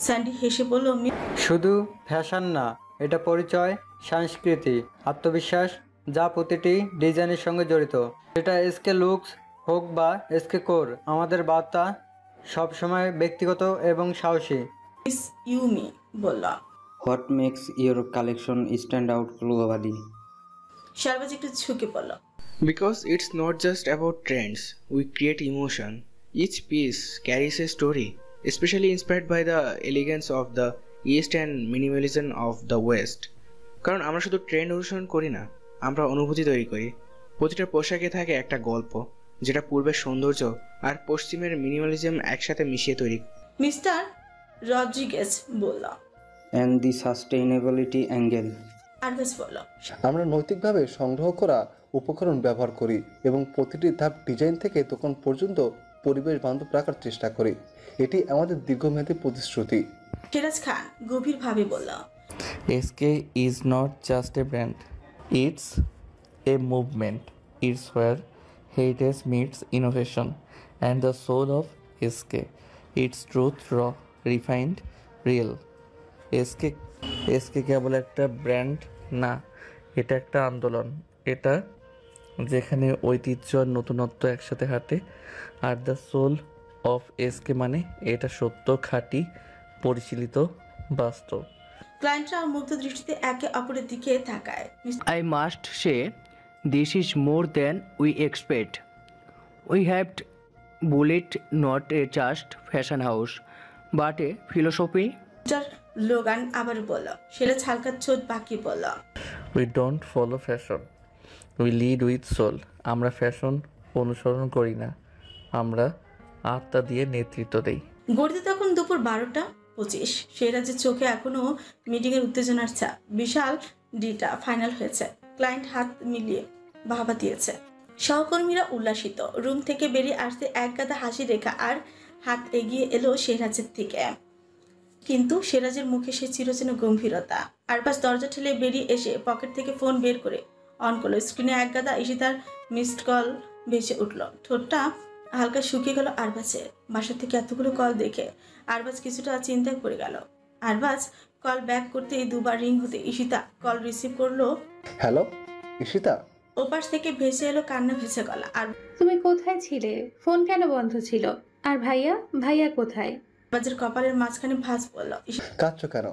Sandy হেসে বলল, শুধু ফ্যাশন না, এটা পরিচয়, সংস্কৃতি, আত্মবিশ্বাস, যা প্রতিটি ডিজাইনের সঙ্গে জড়িত। সেটা এসকে লুকস হোক বা এসকে কোর, আমাদের বার্তা সবসময় ব্যক্তিগত এবং সাহসী। মিস ইউমি বলল। What makes your collection stand out globally? Shahbaz একটু ঝুঁকে পড়ল। Because it's not just about trends, we create emotion. Each piece carries a story, especially inspired by the elegance of the East and minimalism of the West. কারণ আমরা শুধু trend অনুসরণ করি না, আমরা অনুভূতি তৈরি করি। প্রতিটা পোশাকে থাকে একটা গল্প, যেটা পূর্বের সৌন্দর্য আর পশ্চিমের মিনিমালিজম একসাথে মিশিয়ে তৈরি। মিস্টার রড্রিগেজ বলল। And the sustainability angle? Arbaaz বলল। আমরা নৈতিকভাবে সংগ্রহ করা উপকরণ ব্যবহার করি এবং প্রতিটি ধাপ ডিজাইন থেকে দোকান পর্যন্ত পরিবেশ বান্ধব রাখার চেষ্টা করি। এটি আমাদের দীর্ঘমেয়াদী প্রতিশ্রুতি। সিরাজ খান গভীরভাবে বলল। SK is not just a brand, it's a movement. It's where heritage meets innovation and the soul of SK. It's truth, raw, refined, real. SK কেবল একটা ব্র্যান্ড না, এটা একটা আন্দোলন। এটা যেখানে ঐতিহ্য আর নতুনত্ব একসাথে হাঁটে। আর দ্য সোল অফ SK মানে এটা সত্য, খাঁটি, পরিশীলিত, বাস্তব। ক্লায়েন্টরা মুগ্ধ দৃষ্টিতে একে অপরের দিকে তাকায়। I must say, this is more than we expect. We have bullet not a just fashion house, but a philosophy. Mister Logan আবার বলল। সিরাজ হালকা চোট বাকি বলল। We don't follow fashion, we lead with soul. আমরা ফ্যাশন অনুসরণ করি না, আমরা আত্মা দিয়ে নেতৃত্ব দেই। গড়িতে তখন দুপুর 12:25। সিরাজের চোখে এখনো মিটিংয়ের উত্তেজনার ছাপ। বিশাল ডিটা ফাইনাল হয়েছে। ক্লায়েন্ট হাত মিলিয়ে বাহবা দিয়েছে। সহকর্মীরা উল্লাসিত। রুম থেকে বেরিয়ে আসতে একগাদা হাসি রেখা আর হাত এগিয়ে এলো সিরাজের দিকে, কিন্তু সিরাজের মুখে সে চিরচেন গম্ভীরতা। আরবাজ দরজা ঠেলে বেরিয়ে এসে পকেট থেকে ফোন বের করে অন করলো। স্ক্রিনে একগাদা ঈশিতার মিসড কল ভেসে উঠল। ঠোঁটটা হালকা শুকিয়ে গেল আরবাজের। বাসা থেকে এতগুলো কল দেখে আরবাজ কিছুটা চিন্তায় পড়ে গেল। আরবাজ কল ব্যাক করতেই দুবার রিং হতে ঈশিতা কল রিসিভ করলো। হ্যালো ঈশিতা? ওপাশ থেকে ভেসে এলো কান্না ভেসে গলা। আর তুমি কোথায় ছিলে? ফোন কেন বন্ধ ছিল? আর ভাইয়া, ভাইয়া কোথায়? আরবাজের কপালের মাঝখানে ভাঁজ পড়ল। কাঁদছো কেন?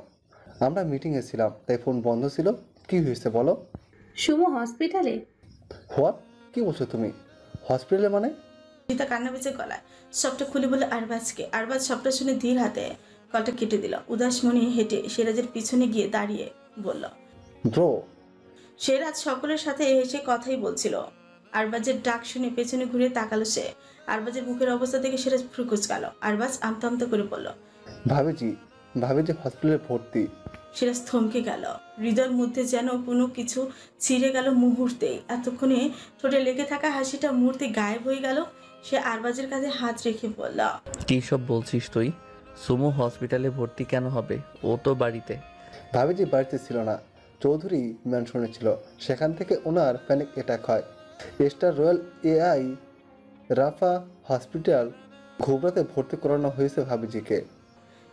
আমরা মিটিংয়ে ছিলাম তাই ফোন বন্ধ ছিল। কি হয়েছে বলো? সুমো হসপিটালে? হোয়াট? কি বলছো তুমি? হসপিটালে মানে? ঈশিতা কান্না ভেসে গলায় সবটা খুলে বলল আরবাজকে। আরবাজ সবটা শুনে ধীর হাতে কলটা কেটে দিল। উদাস মনে হেঁটে সিরাজের পিছনে গিয়ে দাঁড়িয়ে বলল, ব্রো। সিরাজ সকলের সাথে হেসে কথাই বলছিল। আরবাজের ডাক শুনে পেছনে ঘুরে তাকালো সে। আরবাজের মুখের অবস্থা দেখে সিরাজ ভ্রু কুঁচকাল। আরবাজ আমতা আমতা করে বলল, ভাবিজি হসপিটালে ভর্তি। সিরাজ থমকে গেল। হৃদয়ের মধ্যে যেন কোনো কিছু ছিঁড়ে গেল মুহূর্তে। এতক্ষণে ঠোঁটে লেগে থাকা হাসিটা মুহূর্তে গায়েব হয়ে গেল। সে আরবাজের কাঁধে হাত রেখে বলল, কী সব বলছিস তুই? সুমো হসপিটালে ভর্তি কেন হবে? ও তো বাড়িতে। ভাবিজি বাড়িতে ছিল না, চৌধুরী ম্যানশনে ছিল। সেখান থেকে ওনার প্যানিক অ্যাটাক হয়। স্টার রয়্যাল AI রাফা হসপিটাল ঘুবরাতে ভর্তি করানো হয়েছে ভাবিজিকে।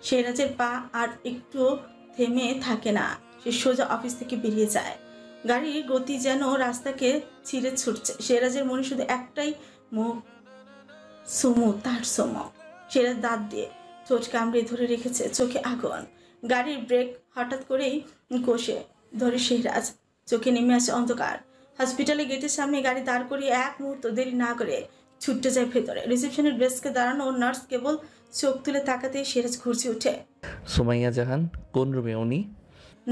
সিরাজের পা আর একটু থেমে থাকে না। সে সোজা অফিস থেকে বেরিয়ে যায়। গাড়ির গতি যেন রাস্তাকে ছিঁড়ে ছুটছে। সিরাজের মনে শুধু একটাই মুখ, সুমু, তার সুমু। সিরাজ দাঁত দিয়ে ঠোঁট কামড়ে ধরে রেখেছে, চোখে আগুন। গাড়ির ব্রেক হঠাৎ করেই কষে ধরে সিরাজ। চোখে নেমে আসে অন্ধকার। হসপিটালে গেটের সামনে গাড়ি দাঁড় করিয়ে এক মুহূর্ত দেরি না করে ছুটতে যায় ভেতরে। রিসেপশনের ডেস্কে দাঁড়ানো নার্স কেবল চোখ তুলে তাকাতে সিরাজ ঘুরছে উঠে। সুমাইয়া জাহান কোন রুমে উনি?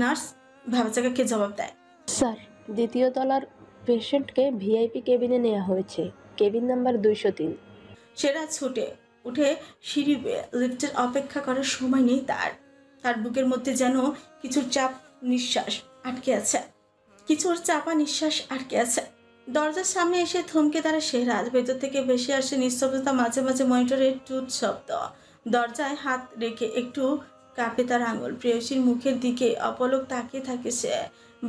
নার্স ভাবাচাকাকে জবাব দেয়, স্যার, দ্বিতীয় তলার পেশেন্টকে ভিআইপি কেবিনে নেওয়া হয়েছে, কেবিন নাম্বার 203। সিরাজ ছুটে উঠে সিঁড়ি বেয়ে লিফটের অপেক্ষা করার সময় নেই তার। তার বুকের মধ্যে যেন কিছুর নিঃশ্বাস আটকে আছে। কিছুর চাপা নিঃশ্বাস আটকে আছে। দরজার সামনে এসে থমকে দাঁড়ায় সিরাজ। ভেতর থেকে ভেসে আসে নিস্তব্ধতা, মাঝে মাঝে মনিটরের টুট শব্দ। দরজায় হাত রেখে একটু কাঁপে তার আঙুল। প্রেয়সীর মুখের দিকে অপলক তাকিয়ে থাকে সে।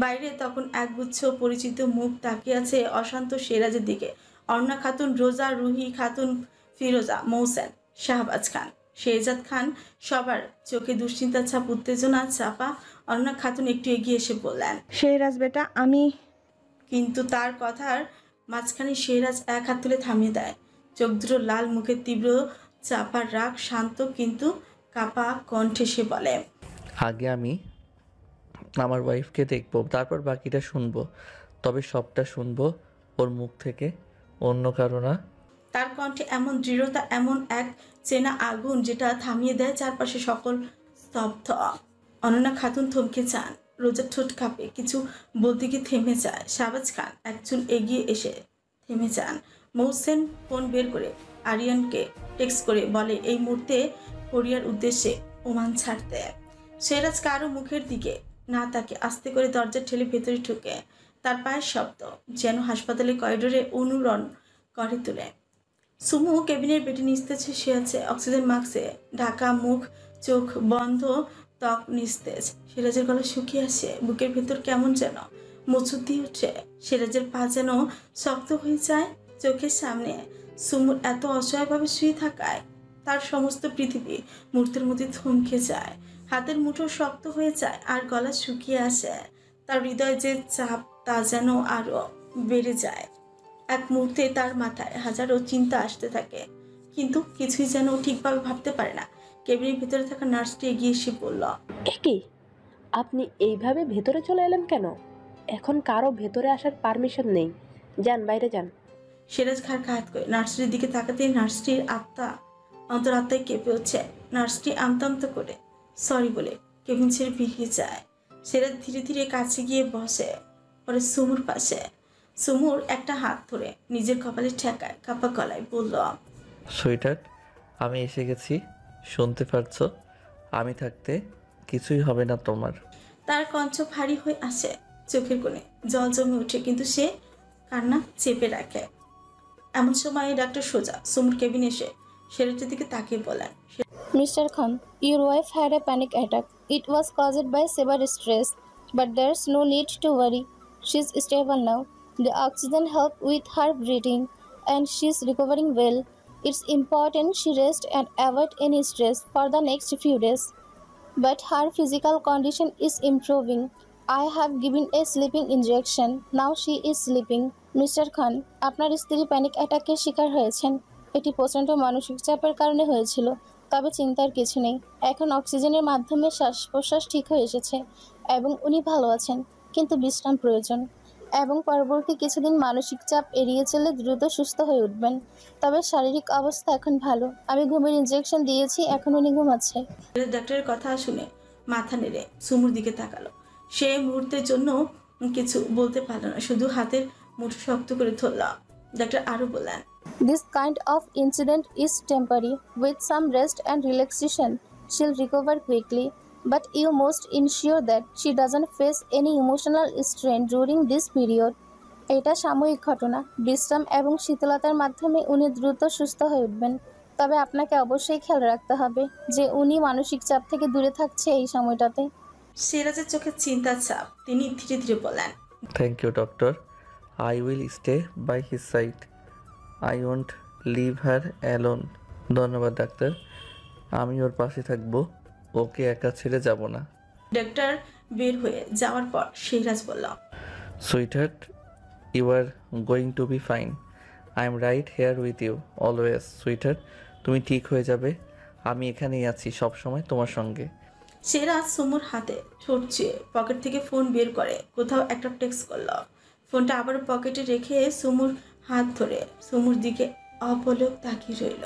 বাইরে তখন একগুচ্ছ পরিচিত মুখ তাকিয়ে আছে অশান্ত সিরাজের দিকে। অর্ণা খাতুন, রোজা, রুহি খাতুন, ফিরোজা, মৌসেন, শাহবাজ খান। শেহজাদ খান সবার চোখে দুশ্চিন্তার ছাপ, উত্তেজনা চাপা। অনন্যা খাতুন একটু এগিয়ে এসে বললেন, শেহরাজ বেটা, আমি কিন্তু তার কথার মাঝখানে শেহরাজ এক হাত তুলে থামিয়ে দেয়। চোখ দুটো লাল, মুখে তীব্র চাপার রাগ, শান্ত কিন্তু কাপা কণ্ঠে সে বলে, আগে আমি আমার ওয়াইফকে দেখবো, তারপর বাকিটা শুনবো। তবে সবটা শুনবো ওর মুখ থেকে, অন্য কারো না। তার কণ্ঠে এমন দৃঢ়তা, এমন এক চেনা আগুন যেটা থামিয়ে দেয় চারপাশে সকল স্তব্ধ। অনন্যা খাতুন থমকে যান, রোজার ঠোঁট কাঁপে, কিছু বলতে গিয়ে থেমে যায়। শাহবাজ খান একচুল এগিয়ে এসে থেমে যান। মৌসেন ফোন বের করে আরিয়ানকে টেক্সট করে বলে এই মুহূর্তে কোরিয়ার উদ্দেশ্যে ওমান ছাড়তে। শেহরাজ কারো মুখের দিকে না তাকে আস্তে করে দরজা ঠেলে ভেতরে ঢুকে। তার পায়ের শব্দ যেন হাসপাতালের করিডোরে অনুরণ করে তোলে। সুমু কেবিনের বেডে নিস্তেজ শুয়ে আছে, অক্সিজেন মাস্কে ঢাকা, মুখ চোখ বন্ধ, ত্বক নিস্তেজ। সিরাজের গলা শুকিয়ে আসে, বুকের ভেতর কেমন যেন মোচড় দিয়ে উঠে। সিরাজের পা যেন শক্ত হয়ে যায়। চোখের সামনে সুমুর এত অসহায়ভাবে শুয়ে থাকায় তার সমস্ত পৃথিবী মুহূর্তের মধ্যে থমকে যায়। হাতের মুঠো শক্ত হয়ে যায় আর গলা শুকিয়ে আসে। তার হৃদয় যে চাপ তা যেন আরো বেড়ে যায়। এক মুহূর্তে তার মাথায় হাজারো চিন্তা আসতে থাকে, কিন্তু কিছুই যেন ঠিকভাবে ভাবতে পারে না। কেবিনের ভিতরে থাকা নার্সটি এগিয়ে এসে বলল, কি আপনি এইভাবে ভেতরে চলে এলেন কেন? এখন কারো ভেতরে আসার পারমিশন নেই, যান বাইরে যান। সিরাজ ঘাড় কাত করে নার্সটির দিকে তাকাতেই নার্সটির অন্তরাত্মায় কেঁপে উঠছে। নার্সটি আমতা আমতা করে সরি বলে কেবিন ছেড়ে বেরিয়ে যায়। সিরাজ ধীরে ধীরে কাছে গিয়ে বসে পরে সুমুর পাশে। সুমুর একটা হাত ধরে নিজের কপালে ঠেকায়, কাপা গলায় বলল, সুইটার, আমি এসে গেছি, শুনতে পারছো? আমি থাকতে কিছুই হবে না তোমার। তার কণ্ঠ ভারী হয়ে আসে, চোখের কোণে জল জমে ওঠে, কিন্তু সে কান্না চেপে রাখে। এমন সময় ডাক্তার সোজা সুমুর কেবিনে এসে ছেলেটির দিকে তাকিয়ে বলেন, Mr. Khan, your wife had a panic attack. It was caused by severe stress, but there's no need to worry. She's stable now. The oxygen helped with her breathing, and she's recovering well. It's important she rest and avoid any stress for the next few days. But her physical condition is improving. I have given a sleeping injection. Now she is sleeping. Mr. Khan, আপনার স্ত্রী panic অ্যাটাকের শিকার হয়েছেন। এটি প্রচণ্ড মানসিক চাপের কারণে হয়েছিল। তবে চিন্তার কিছু নেই, এখন অক্সিজেনের মাধ্যমে শ্বাস প্রশ্বাস ঠিক হয়ে এসেছে এবং উনি ভালো আছেন, কিন্তু বিশ্রাম প্রয়োজন এবং পরবর্তী কিছুদিন মানসিক চাপ এড়িয়ে চলে দ্রুত সুস্থ হয়ে উঠবেন। তবে শারীরিক অবস্থা এখন ভালো। আমি ঘুমের ইনজেকশন দিয়েছি, এখন উনি ঘুমাচ্ছে। ডাক্তারের কথা শুনে মাথা নেড়ে সুমুর দিকে তাকালো। সে মুহূর্তের জন্য কিছু বলতে পারল না, শুধু হাতের মুঠো শক্ত করে ধরল। ডাক্তার আরো বললেন, This kind of incident is temporary. With some rest and relaxation, she'll recover quickly. But you must ensure that she doesn't face any emotional strain during this period. এটা সাময়িক ঘটনা। বিশ্রাম এবং শীতলতার মাধ্যমে উনি দ্রুত সুস্থ হয়ে উঠবেন। তবে আপনাকে অবশ্যই খেয়াল রাখতে হবে যে উনি মানসিক চাপ থেকে দূরে থাকছে এই সময়টাতে। সিরাজের চোখে চিন্তার ছাপ। তিনি ধীরে ধীরে বললেন, thank you doctor, I will stay by his side. I won't leave her alone. ধন্যবাদ ডাক্তার, আমি ওর পাশে থাকবো, ওকে একা ছেড়ে যাব না। ডাক্তার বের হয়ে যাওয়ার পর সিরাজ বলল, sweetheart, you are going to be fine. I am right here with you always. Sweetheart, তুমি ঠিক হয়ে যাবে, আমি এখানেই আছি সবসময় তোমার সঙ্গে। সিরাজ সুমুর হাতে ঠোঁট ছুঁয়ে পকেট থেকে ফোন বের করে কোথাও একটা টেক্সট করল। ফোনটা আবার পকেটে রেখে সুমুর হাত ধরে সুমুর দিকে অপলক তাকিয়ে রইল।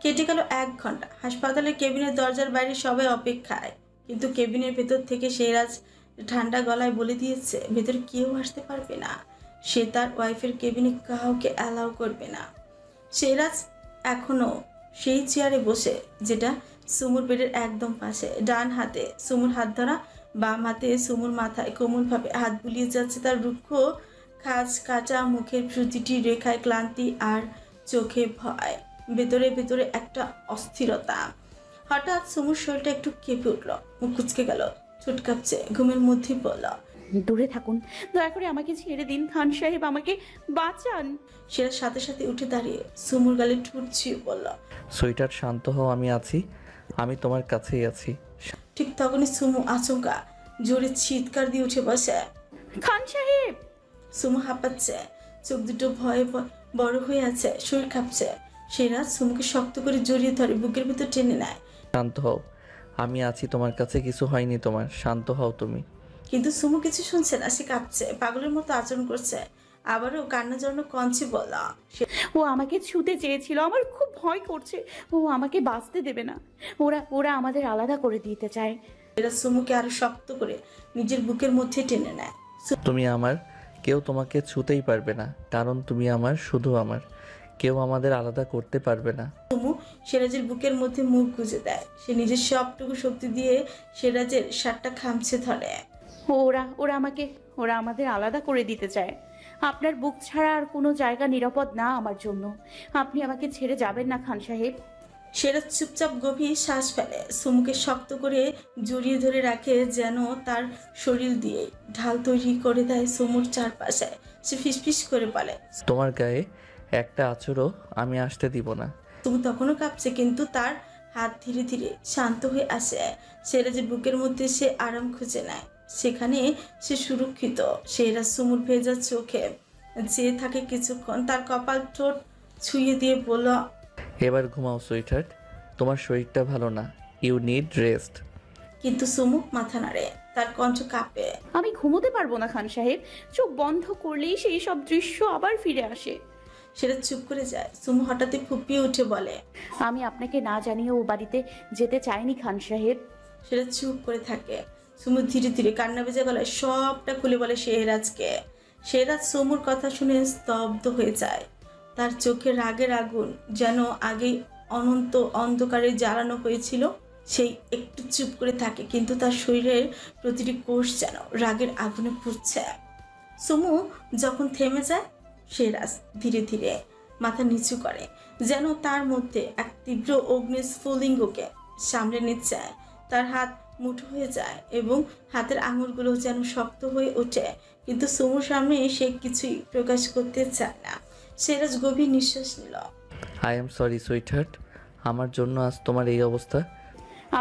কেটে গেল 1 ঘন্টা। হাসপাতালের কেবিনের দরজার বাইরে সবাই অপেক্ষায়, কিন্তু কেবিনের ভেতর থেকে সিরাজ ঠান্ডা গলায় বলে দিয়েছে ভেতরে কেউ আসতে পারবে না। সে তার ওয়াইফের কেবিনে কাউকে অ্যালাউ করবে না। সিরাজ এখনো সেই চেয়ারে বসে, যেটা সুমুর বেডের একদম পাশে। ডান হাতে সুমুর হাত ধরা, বাম হাতে সুমুর মাথায় কোমলভাবে হাত বুলিয়ে যাচ্ছে। তার রুক্ষ খাঁজ কাটা মুখের প্রতিটি রেখায় ক্লান্তি আর চোখে ভয়, ভেতরে ভেতরে একটা অস্থিরতা। হঠাৎ সুমুর শরীরটা একটু কেঁপে উঠল, মুখ কুচকে গেল, ঠোঁট কাঁপছে। ঘুমের মধ্যেই বলল, দূরে থাকুন, দয়া করে আমাকে ছেড়ে দিন খান সাহেব, আমাকে বাঁচান। সেটার সাথে সাথে উঠে দাঁড়িয়ে সুমুর গালে ঠোঁট ছুঁয়ে বলল, সুইটার শান্ত হও, আমি আছি। আমি তোমার কাছেই আছি। ঠিক তখনই সুমু আচমকা জোরে চিৎকার দিয়ে উঠে বসে। খান সাহেব! সুমু হাঁপাচ্ছে, চোখ দুটো ভয়ে বড় হয়ে আছে, শরীর কাঁপছে। সিরাজ সুমুকে শক্ত করে জড়িয়ে ধরে, বুকের ভিতর টেনে নেয়। শান্ত হও, আমি আছি তোমার কাছে, কিছু হয়নি তোমার, শান্ত হও তুমি। কিন্তু সুমু কিছু শুনছে না, সে কাঁপছে, পাগলের মতো আচরণ করছে। আবারও কান্না জড়ানো কঞ্চে বলা। ও আমাকে ছুতে চেয়েছিল, আমার খুব ভয় করছে। ও আমাকে বাঁচতে দেবে না। ওরা আমাদের আলাদা করে দিতে চায়। সিরাজ সুমুকে আরো শক্ত করে নিজের বুকের মধ্যে টেনে নেয়। তুমি আমার, কেউ তোমাকে ছুতেই পারবে না, কারণ তুমি আমার, শুধু আমার, কেউ আমাদের আলাদা করতে পারবে না। সুমু সিরাজের বুকের মধ্যে মুখ গুজে দেয়। সে নিজের সবটুকু শক্তি দিয়ে সিরাজের শার্টটা খামছে ধরে। ওরা আমাদের আলাদা করে দিতে চায়। আপনার বুক ছাড়া আর কোনো জায়গা নিরাপদ না আমার জন্য। আপনি আমাকে ছেড়ে যাবেন না খান সাহেব। সিরাজ চুপচাপ গভীর শ্বাস ফেলে, সুমুকে শক্ত করে জড়িয়ে ধরে রাখে, যেন তার শরীর দিয়ে ঢাল তৈরি করে দেয় সুমুর চারপাশে। সে ফিসফিস করে বলে, তোমার গায়ে একটা আঁচড়ও আমি আসতে দিব না। সুমু তখনও কাঁপছে, কিন্তু তার হাত ধীরে ধীরে শান্ত হয়ে আসে। সিরাজের বুকের মধ্যে সে আরাম খুঁজে নেয়, সেখানে সে সুরক্ষিত। সিরাজ সুমুর ভেজা চোখে চেয়ে থাকে কিছুক্ষণ, তার কপাল ঠোঁট ছুঁয়ে দিয়ে বলল, এবার ঘুমাও সুইটহার্ট, তোমার শরীরটা ভালো না, ইউ নিড রেস্ট। কিন্তু সুমু মাথা নাড়ে, তার কণ্ঠ কাঁপে। আমি ঘুমোতে পারবো না খান সাহেব। চোখ বন্ধ করলেই সেই সব দৃশ্য আবার ফিরে আসে। সেটা চুপ করে যায়। সুমু হঠাৎই ফুপিয়ে উঠে বলে, আমি আপনাকে না জানিয়ে ও বাড়িতে যেতে চাইনি খান সাহেব। সেটা চুপ করে থাকে। সুমু ধীরে ধীরে কান্না ভেজা গলায় সবটা খুলে বলে শেহরাজকে। শেহরাজ সুমুর কথা শুনে স্তব্ধ হয়ে যায়। তার চোখে রাগের আগুন যেন আগেই অনন্ত অন্ধকারে জ্বালানো হয়েছিল। সেই একটু চুপ করে থাকে, কিন্তু তার শরীরের প্রতিটি কোষ যেন রাগের আগুনে পুড়ছে। সুমু যখন থেমে যায়, শেহরাজ ধীরে ধীরে মাথা নিচু করে, যেন তার মধ্যে এক তীব্র অগ্নিস্ফুলিঙ্গকে সামলে নিচ্ছে। তার হাত মুঠো হয়ে যায় এবং হাতের আঙুলগুলো যেন শক্ত হয়ে ওঠে, কিন্তু সুমুর সামনে সে কিছুই প্রকাশ করতে চায় না। শেহরাজ গভীর নিঃশ্বাস নিল। আই এম সরি সুইটহার্ট, আমার জন্য আজ তোমার এই অবস্থা।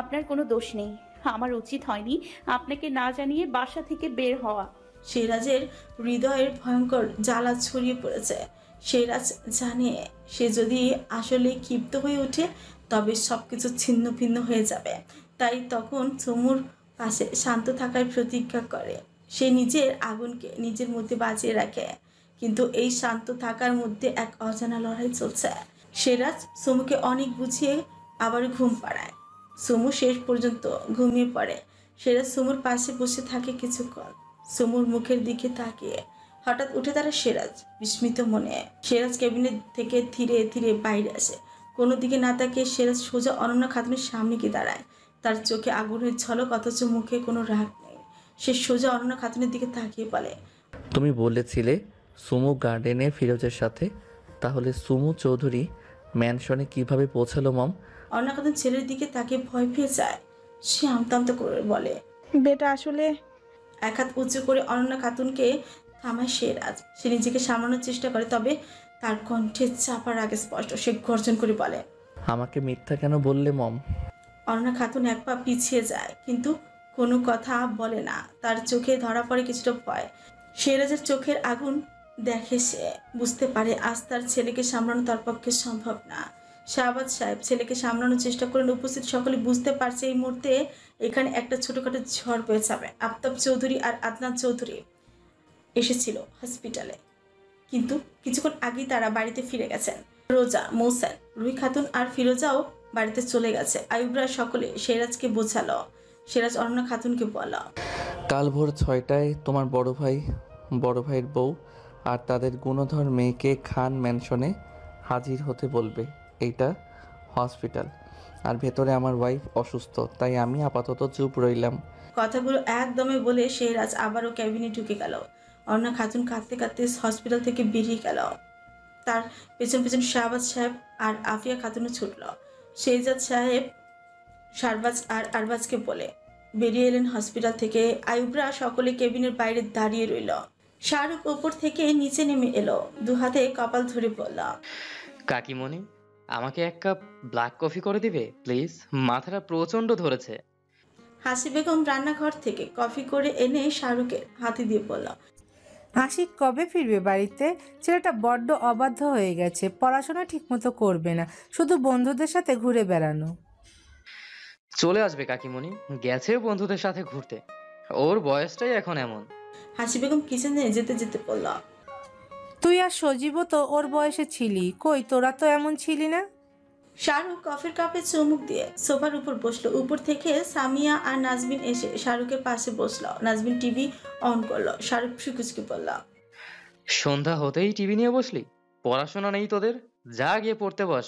আপনার কোনো দোষ নেই। আমার উচিত হয়নি আপনাকে না জানিয়ে বাসা থেকে বের হওয়া। শেহরাজের হৃদয়ের ভয়ঙ্কর জ্বালা ছড়িয়ে পড়েছে। শেহরাজ জানে, সে যদি আসলে ক্ষিপ্ত হয়ে ওঠে তবে সবকিছু ছিন্ন ভিন্ন হয়ে যাবে। তাই তখন সুমুর পাশে শান্ত থাকার প্রতিজ্ঞা করে। সে নিজের আগুনকে নিজের মধ্যে বাঁচিয়ে রাখে, কিন্তু এই শান্ত থাকার মধ্যে এক অজানা লড়াই চলছে। শেহরাজ সুমুকে অনেক বুঝিয়ে আবার ঘুম পাড়ায়। সুমু শেষ পর্যন্ত ঘুমিয়ে পড়ে। শেহরাজ সুমুর পাশে বসে থাকে কিছুক্ষণ, সুমুর মুখের দিকে তাকিয়ে। হঠাৎ উঠে দাঁড়ায় শেহরাজ বিস্মিত মনে। শেহরাজ ক্যাবিনেট থেকে ধীরে ধীরে বাইরে আসে। কোনো দিকে না তাকিয়ে শেহরাজ সোজা অনন্যা খাতুনের সামনে গিয়ে দাঁড়ায়। তার চোখে আগুনের ঝলক, অথচ মুখে কোনো রাগ নেই। সে সোজা অনন্যা খাতুনের দিকে তাকিয়ে বলে, তুমি বলেছিলে সুমু গার্ডেনে ফিরোজের সাথে, তাহলে সুমু চৌধুরী ম্যানশনে কিভাবে পৌঁছালো মম? অনন্যা খাতুন ছেলের দিকে তাকিয়ে ভয় পেয়ে যায়। সে আমতা করে বলে, বেটা আসলে। এক হাত উঁচু করে অনন্যা খাতুনকে থামায় শেহরাজ। সে নিজেকে সামলানোর চেষ্টা করে, তবে তার কণ্ঠে চাপার আগে স্পষ্ট। সে গর্জন করে বলে, আমাকে মিথ্যা কেন বললে মম? অনন্যা খাতুন এক পা পিছিয়ে যায়, কিন্তু কোনো কথা বলে না। তার চোখে ধরা পড়ে কিছুটা ভয়। শেহরাজের চোখের আগুন দেখে সে বুঝতে পারে আজ তার ছেলেকে সামলানো তার পক্ষে সম্ভব না। শাহবাজ সাহেব ছেলেকে সামলানোর চেষ্টা করেন। উপস্থিত সকলে বুঝতে পারছে এই মুহূর্তে এখানে একটা ছোটখাটো ঝড় বয়ে যাবে। আফতাব চৌধুরী আর আদনান চৌধুরী এসেছিল হসপিটালে, কিন্তু কিছুক্ষণ আগেই তারা বাড়িতে ফিরে গেছেন। রোজা, মৌসেন, রুহি খাতুন আর ফিরোজাও বাড়িতে চলে গেছে। আয়ুবরা সকলে শেহরাজকে বোঝালো। শেহরাজ অনন্যা খাতুনকে বলা, কাল ভোর 6টায় তোমার বড় ভাইয়ের বউ আর তাদের গুণধর মেয়েকে খান ম্যানশনে হাজির হতে বলবে। এইটা হসপিটাল, আর ভেতরে আমার ওয়াইফ অসুস্থ, তাই আমি আপাতত চুপ রইলাম। কথাগুলো একদমে বলে শেহরাজ আবারও ক্যাবিনে ঢুকে গেল। অনন্যা খাতুন কাঁদতে কাঁদতে হসপিটাল থেকে বেরিয়ে গেল। তার পেছন পেছন শাহবাজ সাহেব আর আফিয়া খাতুনও ছুটল। শেহজাদ সাহেব শারবাজ আর আরবাজকে বলে বেরিয়ে এলেন হসপিটাল থেকে। আয়ুবরা সকলে কেবিনের বাইরে দাঁড়িয়ে রইল। শাহরুখ ওপর থেকে নিচে নেমে এলো, দু হাতে কপাল ধরে বলল, কাকিমণি আমাকে এক কাপ ব্ল্যাক কফি করে দিবে প্লিজ? মাথাটা প্রচণ্ড ধরেছে। হাসি বেগম রান্নাঘর থেকে কফি করে এনে শাহরুখের হাতে দিয়ে বলল, আশিক কবে ফিরবে বাড়িতে? ছেলেটা বড্ড অবাধ্য হয়ে গেছে, পড়াশোনা ঠিকমতো করবে না, শুধু বন্ধুদের সাথে ঘুরে বেড়ানো। চলে আসবে কাকিমণি, গেছে বন্ধুদের সাথে ঘুরতে, ওর বয়সটাই এখন এমন। হাসি বেগম কিচেনে যেতে যেতে বলল, তুই আর সজীবও তো ওর বয়সে ছিলি, কই তোরা তো এমন ছিলি না। শাহরুখ কফির কাপে চুমুক দিয়ে সোফার উপর বসলো। উপর থেকে সামিয়া আর নাজমিন এসে শাহরুখের পাশে বসলো। নাজমিন টিভি অন করলো। শাহরুখ ফ্রিকুচকে বলল, সন্ধ্যা হতেই টিভি নিয়ে বসলি? পড়াশোনা নেই তোদের? যা গিয়ে পড়তে বস।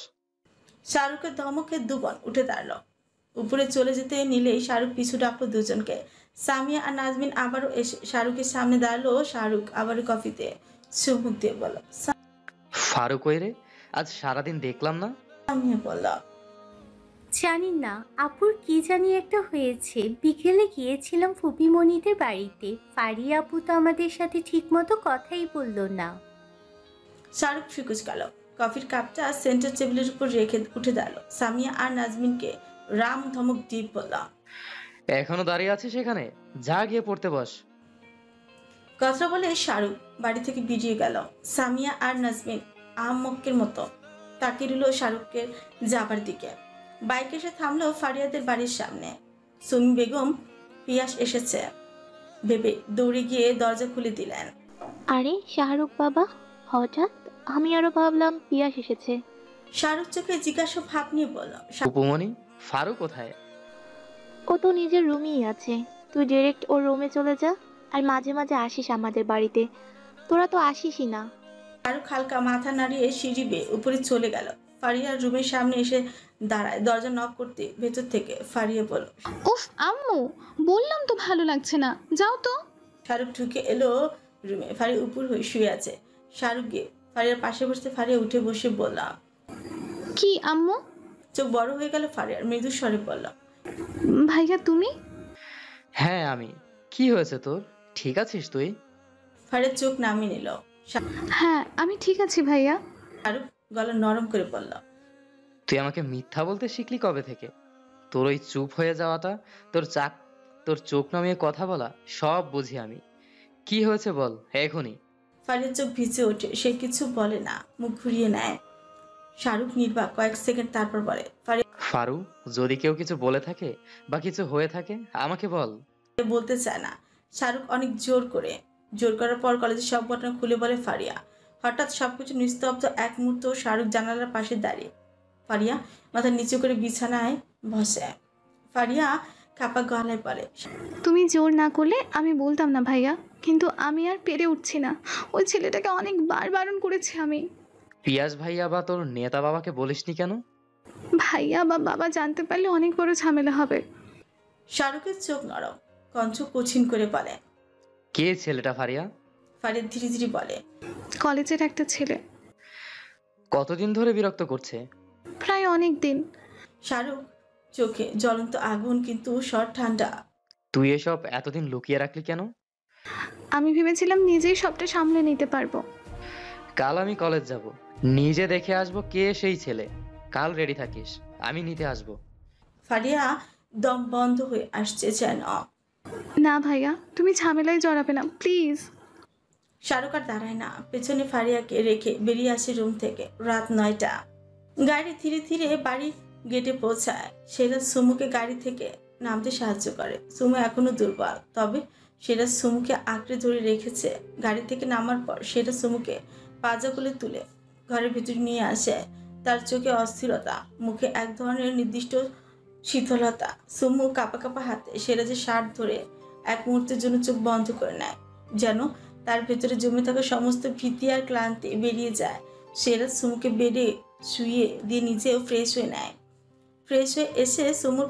শাহরুখের ধমকে দুবন উঠে দাঁড়ালো। উপরে চলে যেতে নিলেই শাহরুখ পিছু ডাকলো দুজনকে। সামিয়া আর নাজমিন আবারও এসে শাহরুখের সামনে দাঁড়ালো। শাহরুখ আবারও কফিতে চুমুক দিয়ে বলল, ফারুক ওই রে, আজ সারাদিন দেখলাম না। সামিয়া বলল, জানি না আপুর কি জানি একটা হয়েছে। বিকেলে গিয়েছিলাম ফুপিমণিদের বাড়িতে, ফারিয়া আপু তো আমাদের সাথে ঠিকমতো কথাই বললো না। শাহরুখ ফ্রিকুচ গেল। কফির কাপটা সেন্টার টেবিলের উপর রেখে উঠে দাঁড়ালো। সামিয়া আর নাজমিনকে রাম ধমক দিয়ে বলল, এখনো দাঁড়িয়ে আছিস সেখানে? যা গিয়ে পড়তে বস। কথা বলে শাহরুখ বাড়ি থেকে বেরিয়ে গেল। সামিয়া আর নাজমিন আহম্মকের মতো তাকিয়ে রইল শাহরুখের যাবার দিকে। বাইক এসে থামলো ফারিয়াদের বাড়ির সামনে। সুমি বেগম পিয়াস এসেছে ভেবে দৌড়ে গিয়ে দরজা খুলে দিলেন। আরে শাহরুখ বাবা, হঠাৎ? আমি আরো ভাবলাম পিয়াস এসেছে। শাহরুখ চোখে জিজ্ঞাসা ভাব নিয়ে বলল, উপমনি, ফারুক কোথায়? ও তো নিজের রুমেই আছে, তুই ডিরেক্ট ওর রুমে চলে যা, আর মাঝে মাঝে আসিস আমাদের বাড়িতে, তোরা তো আসিসই না। শাহরুখ হালকা মাথা নাড়িয়ে সিঁড়ি বেয়ে উপরে চলে গেল। ফারিয়ার রুমের সামনে এসে দাঁড়ায়। দরজা নক করতে ভেতর থেকে ফারিয়া বলল, উফ আম্মু, বললাম তো ভালো লাগছে না, যাও তো। শাহরুখ ঢুকে এলো রুমে। ফারিয়া উপর হয়ে শুয়ে আছে। শাহরুখ গিয়ে ফারিয়ার পাশে বসতে ফারিয়া উঠে বসে বলল, কি আম্মু? চোখ বড় হয়ে গেল ফারিয়ার। মৃদু স্বরে বলল, ভাইয়া তুমি? হ্যাঁ আমি। কি হয়েছে তোর? ঠিক আছিস তুই? ফারিয়ার চোখ নামিয়ে নিল। হ্যাঁ আমি ঠিক আছি ভাইয়া। শাহরুখ গলা নরম করে বলল, তুই আমাকে মিথ্যা বলতে শিখলি কবে থেকে? তোর ওই চুপ হয়ে যাওয়াটা, তোর চোখ নামিয়ে কথা বলা, সব বুঝি আমি। কি হয়েছে বল এখনই। ফারিয়ার চোখ ভিজে ওঠে। সে কিছু বলে না, মুখ ঘুরিয়ে নেয়। শাহরুখ নির্বাক কয়েক সেকেন্ড, তারপর বলে, ফারু, যদি কেউ কিছু বলে থাকে বা কিছু হয়ে থাকে আমাকে বল। বলতে চায় না। শাহরুখ অনেক জোর করার পর কলেজের সব ঘটনা খুলে বলে ফারিয়া। হঠাৎ সবকিছু নিস্তব্ধ। এক মুহূর্ত শাহরুখ জানালার পাশে দাঁড়িয়ে। ফারিয়া মাথা নিচু করে বিছানায় বসে। ফারিয়া কাপা গলায় বলে, তুমি জোর না করলে আমি বলতাম না ভাইয়া, কিন্তু আমি আর পেরে উঠছি না। ওই ছেলেটাকে অনেকবার বারণ করেছি আমি। পিয়াস ভাইয়া বা তোর নেতা বাবাকে বলিসনি কেন? ভাইয়া বা বাবা জানতে পারলে অনেক বড় ঝামেলা হবে। শাহরুখের চোখ নরম, কণ্ঠ কঠিন করে বলে, কে ছেলেটা ফারিয়া? ফারিয়া ধীরে ধীরে বলে, কলেজের একটা ছেলে। কতদিন ধরে বিরক্ত করছে? প্রায় অনেক দিন। শাহরুখ চোখে জ্বলন্ত আগুন, কিন্তু স্বর ঠান্ডা। তুই এসব এতদিন লুকিয়ে রাখলি কেন? আমি ভেবেছিলাম নিজেই সবটা সামলে নিতে পারবো। কাল আমি কলেজ যাব, নিজে দেখে আসবো কে সেই ছেলে। কাল রেডি থাকিস, আমি নিতে আসবো। ফারিয়া দম বন্ধ হয়ে আসছে যেন। না ভাইয়া, তুমি ঝামেলায় জড়াবে না প্লিজ। শাহরুখ আর দাঁড়ায় না, পেছনে ফারিয়াকে রেখে বেরিয়ে আসে রুম থেকে। রাত 9টা। গাড়ি ধীরে ধীরে বাড়ির গেটে পৌঁছায়। সেরা সুমুকে গাড়ি থেকে নামতে সাহায্য করে। সুমু এখনো দুর্বল, তবে সেরা সুমুকে আঁকড়ে ধরে রেখেছে। গাড়ি থেকে নামার পর সেরা সুমুকে পাজাগুলো তুলে ঘরের ভিতরে নিয়ে আসে। তার চোখে অস্থিরতা, মুখে এক ধরনের নির্দিষ্ট শীতলতা। সুমু কাঁপা কাঁপা হাতে সেরাজের শার্ট ধরে এক মুহূর্তের জন্য চোখ বন্ধ করে নেয়, যেন তার ভেতরে জমে থাকা সমস্ত ভীতি আর ক্লান্তি বেরিয়ে যায়। সেরাজ সুমুকে বেডে শুয়ে দিয়ে নিজেও ফ্রেশ হয়ে নেয়। ফ্রেশ হয়ে এসে সুমুর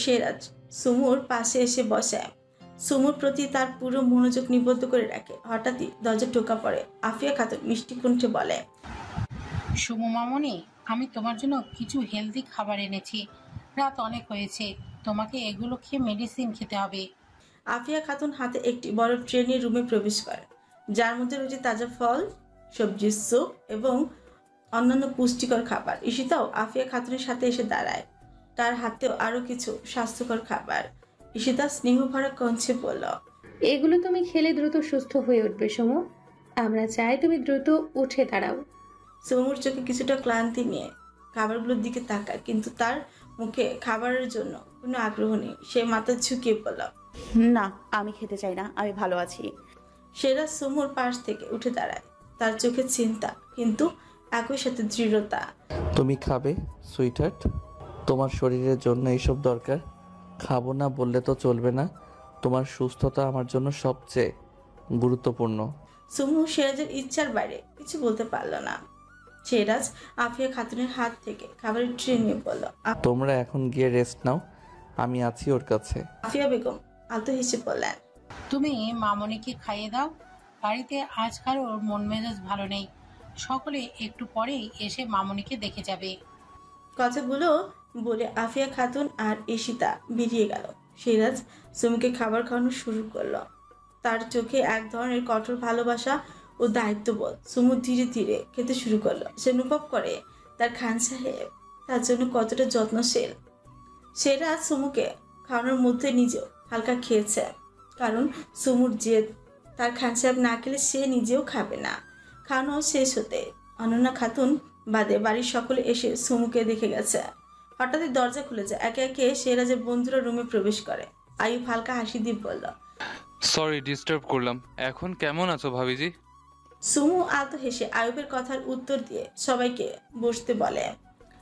সেরাজ সুমুর পাশে এসে বসে। সুমুর প্রতি তার পুরো মনোযোগ নিবদ্ধ করে রাখে। হঠাৎই দরজা ঢোকা পড়ে। আফিয়া খাতুন মিষ্টি কণ্ঠে বলে, সুমু মামনি, আমি তোমার জন্য কিছু হেলদি খাবার এনেছি। রাত অনেক হয়েছে, তোমাকে এগুলো খেয়ে মেডিসিন খেতে হবে। আফিয়া খাতুন হাতে একটি বড় ট্রে নিয়ে রুমে প্রবেশ করে, যার মধ্যে রয়েছে তাজা ফল, সবজির স্যুপ এবং অন্যান্য পুষ্টিকর খাবার। ঈশিতাও আফিয়া খাতুনের সাথে এসে দাঁড়ায়, তার হাতেও আরো কিছু স্বাস্থ্যকর খাবার। ঈশিতা স্নেহ ভরা কঞ্চে বলল, এগুলো তুমি খেলে দ্রুত সুস্থ হয়ে উঠবে সমু। আমরা চাই তুমি দ্রুত উঠে দাঁড়াও। সুমুর চোখে কিছুটা ক্লান্তি নিয়ে খাবারগুলোর দিকে তাকায়, কিন্তু তার মুখে খাবারের জন্য কোনো আগ্রহ নেই। সে মাথা ঝুঁকিয়ে বলল, না, আমি খেতে চাই না, আমি ভালো আছি। সেরা সুমুর পাশ থেকে উঠে দাঁড়ায়, তার চোখে চিন্তা কিন্তু একই সাথে দৃঢ়তা। তুমি খাবে সুইটহার্ট, তোমার শরীরের জন্য এইসব দরকার। খাবো না বললে তো চলবে না, তোমার সুস্থতা আমার জন্য সবচেয়ে গুরুত্বপূর্ণ। সুমু সিরাজের ইচ্ছার বাইরে কিছু বলতে পারল না। সিরাজ আফিয়া খাতুনের হাত থেকে খাবারের ট্রে নিয়ে বলল, তোমরা এখন গিয়ে রেস্ট নাও, আমি আছি ওর কাছে। আফিয়া বেগম আলতো হেসে বললেন, তুমি মামনিকে খাইয়ে দাও, বাড়িতে আজ কারোর মন মেজাজ ভালো নেই, সকলে একটু পরেই এসে মামনিকে দেখে যাবে। কথাগুলো বলে আফিয়া খাতুন আর ঈশিতা বেরিয়ে গেল। সিরাজ সুমুকে খাবার খাওয়ানো শুরু করলো। তার চোখে এক ধরনের কঠোর ভালোবাসা ও দায়িত্ববোধ। সুমু ধীরে ধীরে খেতে শুরু করলো। সে অনুভব করে তার খান সাহেব তার জন্য কতটা যত্নশীল। সিরাজ সুমুকে খাওয়ানোর মধ্যে নিজেও হালকা খেয়েছে, কারণ সুমুর জেদ, তার খান সাহেব না খেলে সে নিজেও খাবে না। খাওয়ানো শেষ হতে অনন্যা খাতুন বাদে বাড়ির সকলে এসে সুমুকে দেখে গেছে। হঠাৎই দরজা খুলে যায়, একে একে সিরাজের বন্ধুরা রুমে প্রবেশ করে। আয়ুব হালকা হাসি দিয়ে বলল, সরি ডিস্টার্ব করলাম, এখন কেমন আছো ভাবিজি? সুমু আলতো হেসে আয়ুবের কথার উত্তর দিয়ে সবাইকে বসতে বলে।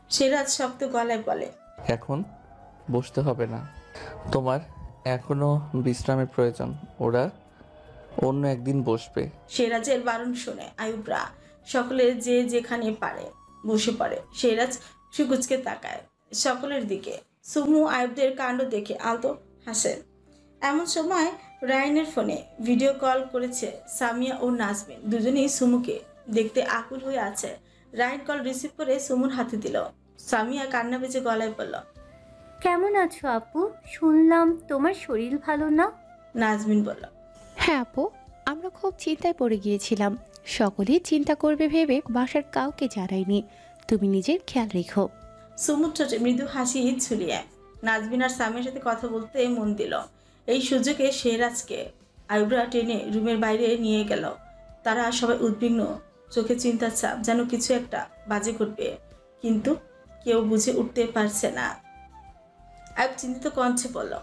সিরাজ শক্ত গলায় বলে, এখন বসতে হবে না, তোমার এখনো বিশ্রামের প্রয়োজন, ওরা অন্য একদিন বসবে। সিরাজের বারণ শুনে আয়ুবরা সকলে যে যেখানে পারে বসে পড়ে। সিরাজ সুকুচকে তাকায় সকলের দিকে। সুমু আয়ুবদের কাণ্ড দেখে আলতো হাসে। এমন সময় রায়নের ফোনে ভিডিও কল করেছে সামিয়া ও নাজমিন। দুজনেই সুমুকে দেখতে আকুল হয়ে আছে। রায়ন কল রিসিভ করে সুমুর হাতে দিল। সামিয়া কান্না বেজে গলায় বলল, কেমন আছো আপু? শুনলাম তোমার শরীর ভালো না। নাজমিন বলল, হ্যাঁ আপু, আমরা খুব চিন্তায় পড়ে গিয়েছিলাম, সকলেই চিন্তা করবে ভেবে বাসার কাউকে জানাইনি, তুমি নিজের খেয়াল রেখো। সুমুর ঠোঁটে মৃদু হাসি ঝুলিয়ে নাজমিন আর সামিয়ার সাথে কথা বলতে মন দিল। এই সুযোগে সিরাজকে আয়ুবরা টেনে রুমের বাইরে নিয়ে গেল। তারা সবাই উদ্বিগ্ন, চোখে চিন্তার ছাপ, যেন কিছু একটা বাজে ঘটবে, কিন্তু কেউ বুঝে উঠতে পারছে না। আয়ুব চিন্তিত কণ্ঠে বলল,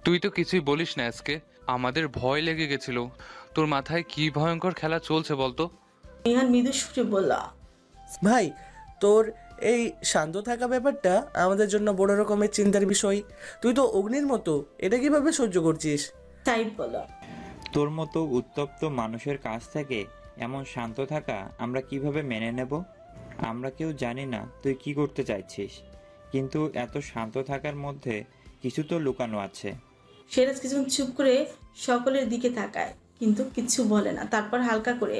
তুই তো কিছুই বলিস না আজকে, আমাদের ভয় লেগে গেছিল। তোর মাথায় কি ভয়ঙ্কর খেলা চলছে বলতো? নিহান মৃদু সুরে বলল, ভাই তোর এই শান্ত থাকা ব্যাপারটা আমাদের জন্য বড় রকমের চিন্তার বিষয়। তুই তো অগ্নির মতো, এটা কিভাবে সহ্য করছিস? তাই বলল, তোর মতো উত্তপ্ত মানুষের কাছ থেকে এমন শান্ত থাকা আমরা কিভাবে মেনে নেব? আমরা কেউ জানি না তুই কি করতে চাইছিস, কিন্তু এত শান্ত থাকার মধ্যে কিছু তো লুকানো আছে। সিরাজ কিছুক্ষণ চুপ করে সকলের দিকে তাকায়, কিন্তু কিছু বলে না। তারপর হালকা করে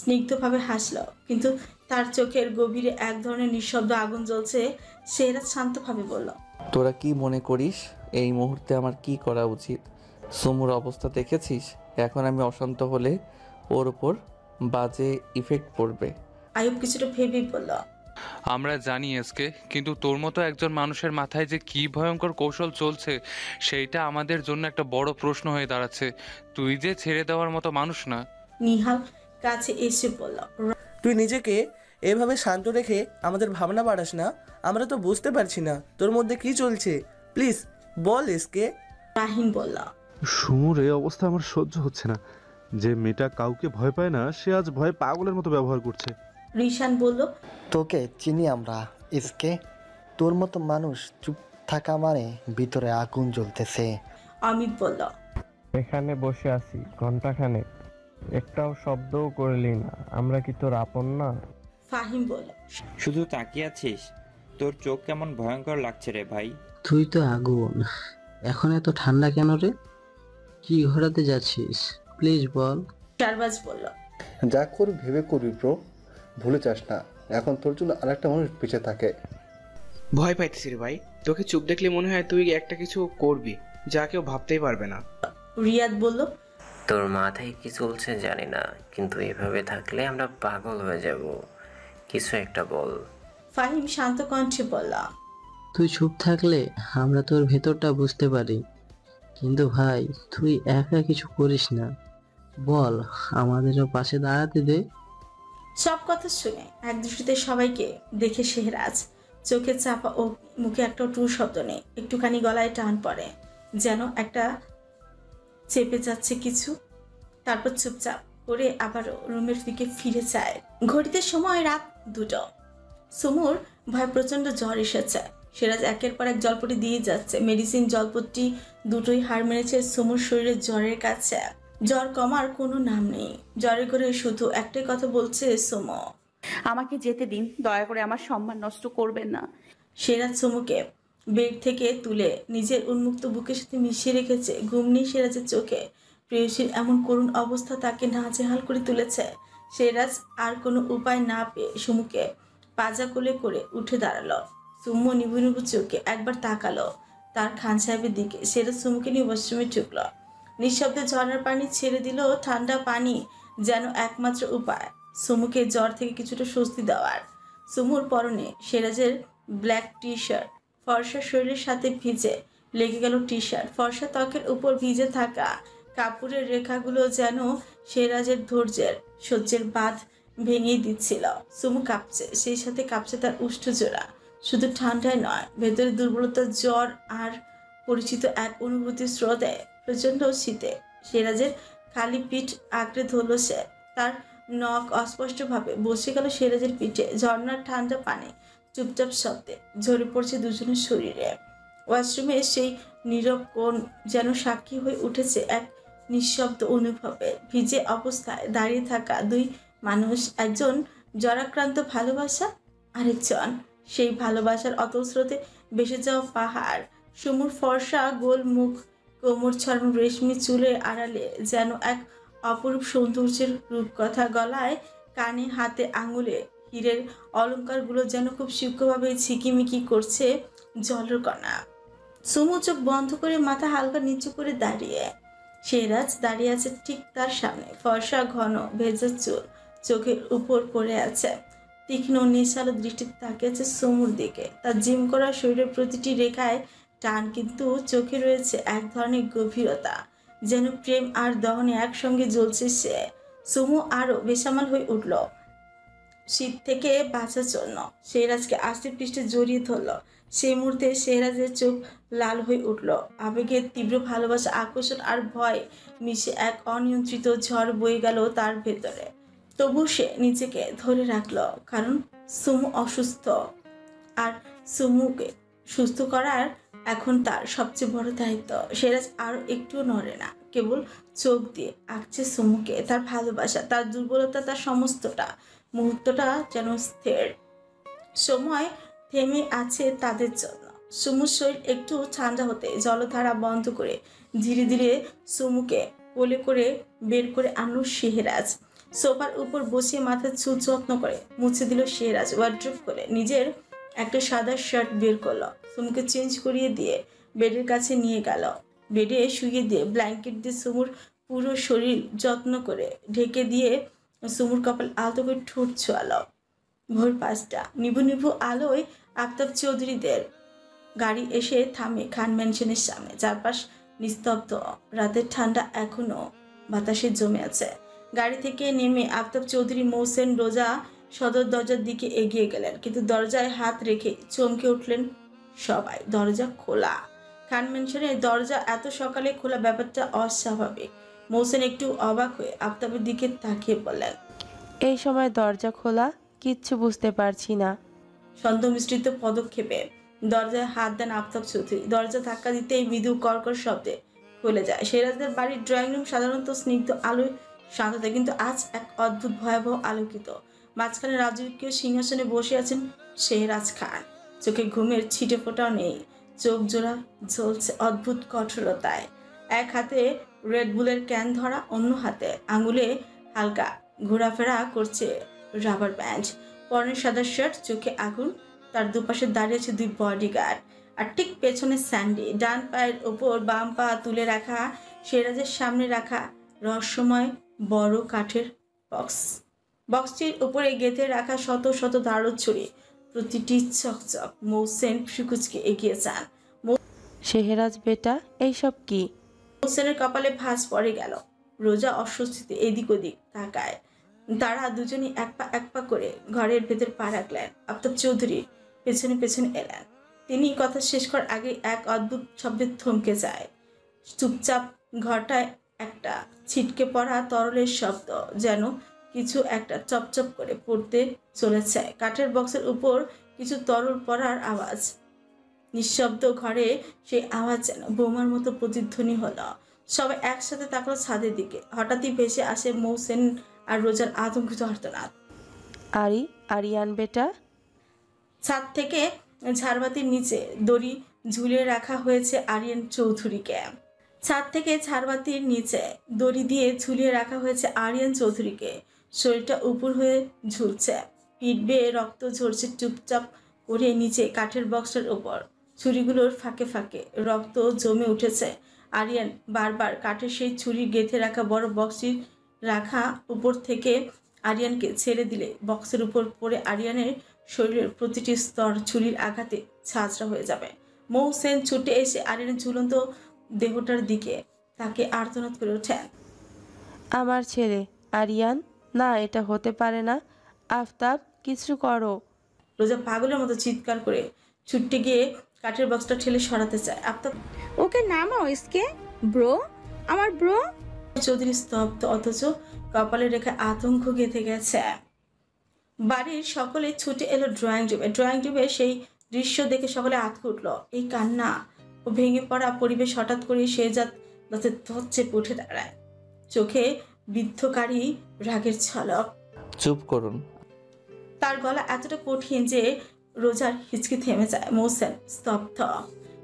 স্নিগ্ধভাবে হাসলো, কিন্তু তার চোখের গভীরে এক ধরনের নিঃশব্দ আগুন জ্বলছে। সিরাজ শান্তভাবে বলল, তোরা কি মনে করিস এই মুহূর্তে আমার কি করা উচিত? সুমুর অবস্থা দেখেছিস, এখন আমি অশান্ত হলে ওর উপর বাজে ইফেক্ট পড়বে। আয়ুব কিছুটা ভেবেই বলল, আমরা জানি আজকে, কিন্তু তোর মতো একজন মানুষের মাথায় যে কি ভয়ঙ্কর কৌশল চলছে সেইটা আমাদের জন্য একটা বড় প্রশ্ন হয়ে দাঁড়াচ্ছে। তুই যে ছেড়ে দেওয়ার মতো মানুষ না। নিহাল কাছে এসে বলল, তুই নিজেকে এভাবে শান্ত রেখে আমাদের ভাবনা বাড়াস না, আমরা তো বুঝতে পারছি না তোর মধ্যে কি চলছে, প্লিজ বল এসকে। রাহিন বলল, সুমুর এই অবস্থা আমার সহ্য হচ্ছে না। যে মেয়েটা কাউকে ভয় পায় না, সে আজ ভয় পাগলের মতো ব্যবহার করছে। রিশান বলল, তোকে চিনি আমরা এসকে, তোর মতো মানুষ চুপ থাকা মানে ভিতরে আগুন জ্বলতেছে। অমিত বলল, এখানে বসে আছি ঘন্টাখানে, একটাও শব্দও করলি না, আমরা কি তোর আপন না? ফাহিম বলল, শুধু তাকিয়ে আছিস, তোর চোখ কেমন ভয়ঙ্কর লাগছে রে ভাই। তুই তো আগুন, এখন এত ঠান্ডা কেন রে? কি ঘোরাতে যাচ্ছিস প্লিজ বল। শারবাজ বলল, যা করবি ভেবে করবি ব্রো, ভুলে যাস না এখন তোর জন্য আরেকটা মানুষ পিছিয়ে থাকে। ভয় পাইতেছি রে ভাই, তোকে চুপ দেখলে মনে হয় তুই একটা কিছু করবি যা কেউ ভাবতেই পারবে না। রিয়াদ বলল, তোর মাথায় কি চলছে জানি না, কিন্তু এভাবে থাকলে আমরা পাগল হয়ে যাব। কিছু একটা বল। ফাহিম শান্ত কণ্ঠে বলল, তুই চুপ থাকলে আমরা তোর ভেতরটা বুঝতে পারি, কিন্তু ভাই তুই একা কিছু করিস না, বল, আমাদেরও পাশে দাঁড়াতে দে। সব কথা শুনে এক দৃষ্টিতে সবাইকে দেখে শেহরাজ চোখে চাপা ও মুখে একটা টু শব্দ নেই, একটুখানি গলায় টান পড়ে, যেন একটা চেপে যাচ্ছে কিছু। তারপর চুপচাপ করে আবারও রুমের দিকে ফিরে যায়। ঘড়িতে সময় রাত 2টা। সুমুর ভয় প্রচন্ড জ্বর এসেছে। সিরাজ একের পর এক জলপটি দিয়ে যাচ্ছে, মেডিসিন জলপট্টি দুটোই হার মেরেছে সুমুর শরীরে জ্বরের কাছে। জ্বর কমার কোনো নাম নেই, জ্বরে করে শুধু একটাই কথা বলছে সুমু, আমাকে যেতে দিন, দয়া করে আমার সম্মান নষ্ট করবেন না। সিরাজ সুমুকে বেড থেকে তুলে নিজের উন্মুক্ত বুকের সাথে মিশিয়ে রেখেছে। ঘুম নেই সিরাজের চোখে। প্রেয়সীর এমন করুণ অবস্থা তাকে নাজেহাল করে তুলেছে। সিরাজ আর কোনো উপায় না পেয়ে সুমুকে পাজা কোলে করে উঠে দাঁড়ালো। সুমু নিবু নিবু চোখে একবার তাকালো তার খান সাহেবের দিকে। সিরাজ সুমুকে নিয়ে ওয়াশরুমে ঢুকলো। নিঃশব্দে ঝর্ণার পানি ছেড়ে দিল, ঠান্ডা পানি যেন একমাত্র উপায় সুমুকে জ্বর থেকে কিছুটা স্বস্তি দেওয়ার। সুমুর পরনে সিরাজের ব্ল্যাক টি শার্ট, ফর্সা শরীরের সাথে ভিজে লেগে গেল টি শার্ট। ফর্সা ত্বকের উপর ভিজে থাকা কাপড়ের রেখাগুলো যেন সিরাজের ধৈর্যের সহ্যের বাঁধ ভেঙে দিচ্ছিল। সুমু কাঁপছে, সেই সাথে কাঁপছে তার উষ্ঠজোড়া। শুধু ঠান্ডায় নয়, ভেতরে দুর্বলতা, জ্বর আর পরিচিত এক অনুভূতির স্রোতে। প্রচন্ড শীতে সিরাজের খালি পিঠ আঁকড়ে ধরল সে। তার নখ অস্পষ্টভাবে বসে গেল সিরাজের পিঠে। ঝর্ণার ঠান্ডা পানি চুপচাপ শব্দে ঝরে পড়ছে দুজনের শরীরে। ওয়াশরুমে সেই নীরব কোণ যেন সাক্ষী হয়ে উঠেছে এক নিঃশব্দ অনুভবে। ভিজে অবস্থায় দাঁড়িয়ে থাকা দুই মানুষ, একজন জ্বরাক্রান্ত ভালোবাসা, আরেকজন সেই ভালোবাসার অতল স্রোতে ভেসে যাওয়া পাহাড়। সুমুর ফর্সা গোল মুখ, কোমর ছড়ানো রেশমি চুলের আড়ালে যেন এক অপরূপ সৌন্দর্যের রূপকথা। গলায়, কানে, হাতে, আঙুলে হীরের অলংকারগুলো যেন খুব সূক্ষ্মভাবে ঝিকিমিকি করছে জলের কণা। সুমু চোখ বন্ধ করে মাথা হালকা নিচু করে দাঁড়িয়ে। সিরাজ দাঁড়িয়ে আছে ঠিক তার সামনে। ফর্সা ঘন ভেজা চুল চোখের উপর পড়ে আছে। তীক্ষ্ণ নিশালো দৃষ্টিতে তাকিয়ে আছে সুমুর দিকে। তার জিম করা শরীরের প্রতিটি রেখায় টান, কিন্তু চোখে রয়েছে এক ধরনের গভীরতা, যেন প্রেম আর দহনে একসঙ্গে জ্বলছে সে। সুমু আরো বেসামাল হয়ে উঠল শীত থেকে বাঁচার জন্য। সিরাজকে আস্তে পৃষ্ঠে জড়িয়ে ধরল। সেই মুহূর্তে সিরাজের চোখ লাল হয়ে উঠল। আবেগের তীব্র ভালোবাসা, আকর্ষণ আর ভয় মিশে এক অনিয়ন্ত্রিত ঝড় বয়ে গেল তার ভেতরে। তবু সে নিজেকে ধরে রাখলো, কারণ সুমু অসুস্থ আর সুমুকে সুস্থ করার এখন তার সবচেয়ে বড় দায়িত্ব। সিরাজ আরো একটু নড়ে না, কেবল চোখ দিয়ে আঁকছে সুমুকে। তার ভালোবাসা, তার দুর্বলতা, তার সমস্তটা। মুহূর্তটা যেন স্থির, সময় থেমে আছে তাদের জন্য। সুমুর শরীর একটু ঠান্ডা হতে জলধারা বন্ধ করে ধীরে ধীরে সুমুকে কোলে করে বের করে আনলো সিরাজ। সোফার উপর বসিয়ে মাথার চুল যত্ন করে মুছে দিল সিরাজ। ওয়ার্ড্রোব করে নিজের একটা সাদা শার্ট বের করলো, সুমুকে চেঞ্জ করিয়ে দিয়ে বেডের কাছে নিয়ে গেল। বেডে শুয়ে দিয়ে ব্ল্যাঙ্কেট দিয়ে সুমুর পুরো শরীর যত্ন করে ঢেকে দিয়ে সুমুর কপাল আলতো করে ঠোঁট ছোয়ালো। ভোর 5টা, নিভু নিভু আলোয় আফতাব চৌধুরীদের গাড়ি এসে থামে খান ম্যানশনের সামনে। চারপাশ নিস্তব্ধ, রাতের ঠান্ডা এখনো বাতাসে জমে আছে। গাড়ি থেকে নেমে আফতাব চৌধুরী, মৌসেন, রোজা সদর দরজার দিকে এগিয়ে গেলেন, কিন্তু দরজায় হাত রেখে চমকে উঠলেন সবাই। দরজা খোলা। খান ম্যানশনের দরজা এত সকালে খোলা, ব্যাপারটা অস্বাভাবিক। মৌসেন একটু অবাক হয়ে আফতাবের দিকে তাকিয়ে বললেন, এই সময় দরজা খোলা? কিচ্ছু বুঝতে পারছি না। সন্দেহ মিশ্রিত পদক্ষেপে দরজায় হাত দেন আফতাব চৌধুরী। দরজা ধাক্কা দিতেই মৃদু কর্কর শব্দে খুলে যায়। সিরাজদের বাড়ির ড্রয়িং রুম সাধারণত স্নিগ্ধ আলোয় শান্ত থাকে, কিন্তু আজ এক অদ্ভুত ভয়াবহ আলোকিত। মাঝখানে রাজকীয় সিংহাসনে বসে আছেন সিরাজ খান। চোখে ঘুমের ছিটে ফোটাও নেই, চোখ জোড়া জ্বলছে অদ্ভুত কঠোরতায়। এক হাতে রেড বুলের ক্যান ধরা, অন্য হাতে আঙুলে হালকা ঘোরাফেরা করছে রাবার ব্যান্ড। পরনের সাদা শার্ট, চোখে আগুন। তার দুপাশে দাঁড়িয়ে আছে দুই বডিগার্ড, আর ঠিক পেছনে স্যান্ডি। ডান পায়ের ওপর বাম পা তুলে রাখা, সিরাজের সামনে রাখা রহস্যময় বড় কাঠের বক্সটির উপরে গেঁথে রাখা শত শত ধারক ছুরি, প্রতিটি চকচক। মৌসেন সুকুচকে এগিয়ে যান। শেহরাজ বেটা, এইসব কি? মৌসেনের কপালে ভাঁজ পড়ে গেল। রোজা অস্বস্তিতে এদিক ওদিক তাকায়। তারা দুজনই এক পা করে ঘরের ভেতর পা রাখলেন। আফতাব চৌধুরী পেছনে পেছনে এলেন। তিনি কথা শেষ করার আগে এক অদ্ভুত শব্দে থমকে যায়। চুপচাপ ঘরটায় একটা ছিটকে পড়া তরলের শব্দ, যেন কিছু একটা চপচপ করে পড়তে চলেছে। কাঠের বক্সের উপর কিছু তরল পড়ার আওয়াজ। নিঃশব্দ ঘরে সেই আওয়াজ যেন বোমার মতো প্রতিধ্বনি হলো। সবাই একসাথে তাকলো ছাদের দিকে। হঠাৎই ভেসে আসে মৌসেন আর রোজার আতঙ্কিত আর্তনাদ। আরিয়ান বেটা। ছাদ থেকে ঝাড়বাতির নিচে দড়ি ঝুলিয়ে রাখা হয়েছে আরিয়ান চৌধুরীকে। ছাদ থেকে ঝাড়বাতির নিচে দড়ি দিয়ে ঝুলিয়ে রাখা হয়েছে আরিয়ান চৌধুরীকে। শরীরটা উপর হয়ে ঝুলছে, পিঠ বেয়ে রক্ত ঝরছে চুপচাপ করে নিচে কাঠের বক্সের উপর। ছুরিগুলোর ফাঁকে ফাঁকে রক্ত জমে উঠেছে। আরিয়ান বারবার কাঠের সেই ছুরি গেঁথে রাখা বড় বক্সটি রাখা উপর থেকে আরিয়ানকে ছেড়ে দিলে বক্সের উপর পড়ে আরিয়ানের শরীরের প্রতিটি স্তর ছুরির আঘাতে ছাঁচড়া হয়ে যাবে। মৌসেন ছুটে এসে আরিয়ানের ঝুলন্ত দেহটার দিকে তাকে আর্তনাদ করে ওঠেন। আমার ছেলে আরিয়ান। না, এটা হতে পারে না। আফতাব, কিছু করো। রোজা পাগলের মতো চিৎকার করে ছুটে গিয়ে কাঠের বক্সটা ঠেলে সরাতে চায়। আফতাব, ওকে নামাও ইসকে। ব্রো, আমার ব্রো। চৌধুরী স্তব্ধ, অথচ কপালে রেখা আতঙ্ক গেঁথে গেছে। বাড়ির সকলে ছুটে এলো ড্রয়িং রুমে। ড্রয়িং রুমে সেই দৃশ্য দেখে সকলে আতকে উঠল। এই কান্না ও ভেঙে পড়া পরিবেশ হঠাৎ করে শেহজাদ দাঁতে দাঁত চেপে উঠে দাঁড়ায়, চোখে বিদ্ধকারী রাগের ঝলক। চুপ করুন। তার গলা এতটা কঠিন যে রোজার হিচকি থেমে যায়। মৌসেন স্তব্ধ।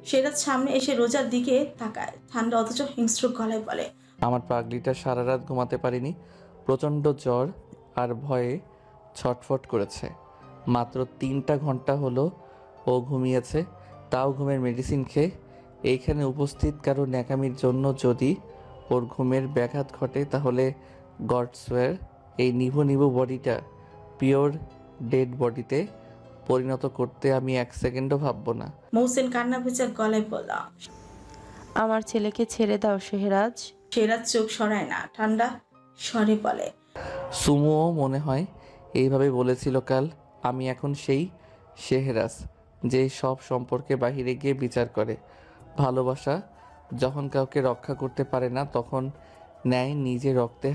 শেহজাদ সামনে এসে রোজার দিকে তাকায়, ঠান্ডা অথচ হিংস্র গলায় বলে, আমার পাগলিটা সারা রাত ঘুমাতে পারিনি। প্রচণ্ড জ্বর আর ভয়ে ছটফট করেছে। মাত্র 3টা ঘন্টা হলো ও ঘুমিয়েছে, তাও ঘুমের মেডিসিন খেয়ে। এইখানে উপস্থিত কারো ন্যাকামির জন্য যদি ওর ঘুমের ব্যাঘাত ঘটে, তাহলে গড সোয়ার এই নিভু নিভু বডিটা পিওর ডেড বডিতে পরিণত করতে আমি 1 সেকেন্ডও ভাববো না। মৌসেন কান্না ভেজা গলায় বলল, আমার ছেলেকে ছেড়ে দাও শেহরাজ। শেহরাজ চোখ সরায় না, ঠান্ডা স্বরে বলে, সুমুও মনে হয় এইভাবে বলেছিল কাল। আমি এখন সেই শেহরাজ যে সব সম্পর্কে বাহিরে গিয়ে বিচার করে। ভালোবাসা যখন কাউকে রক্ষা করতে পারে না, তখন ন্যায় নিজে রক্তে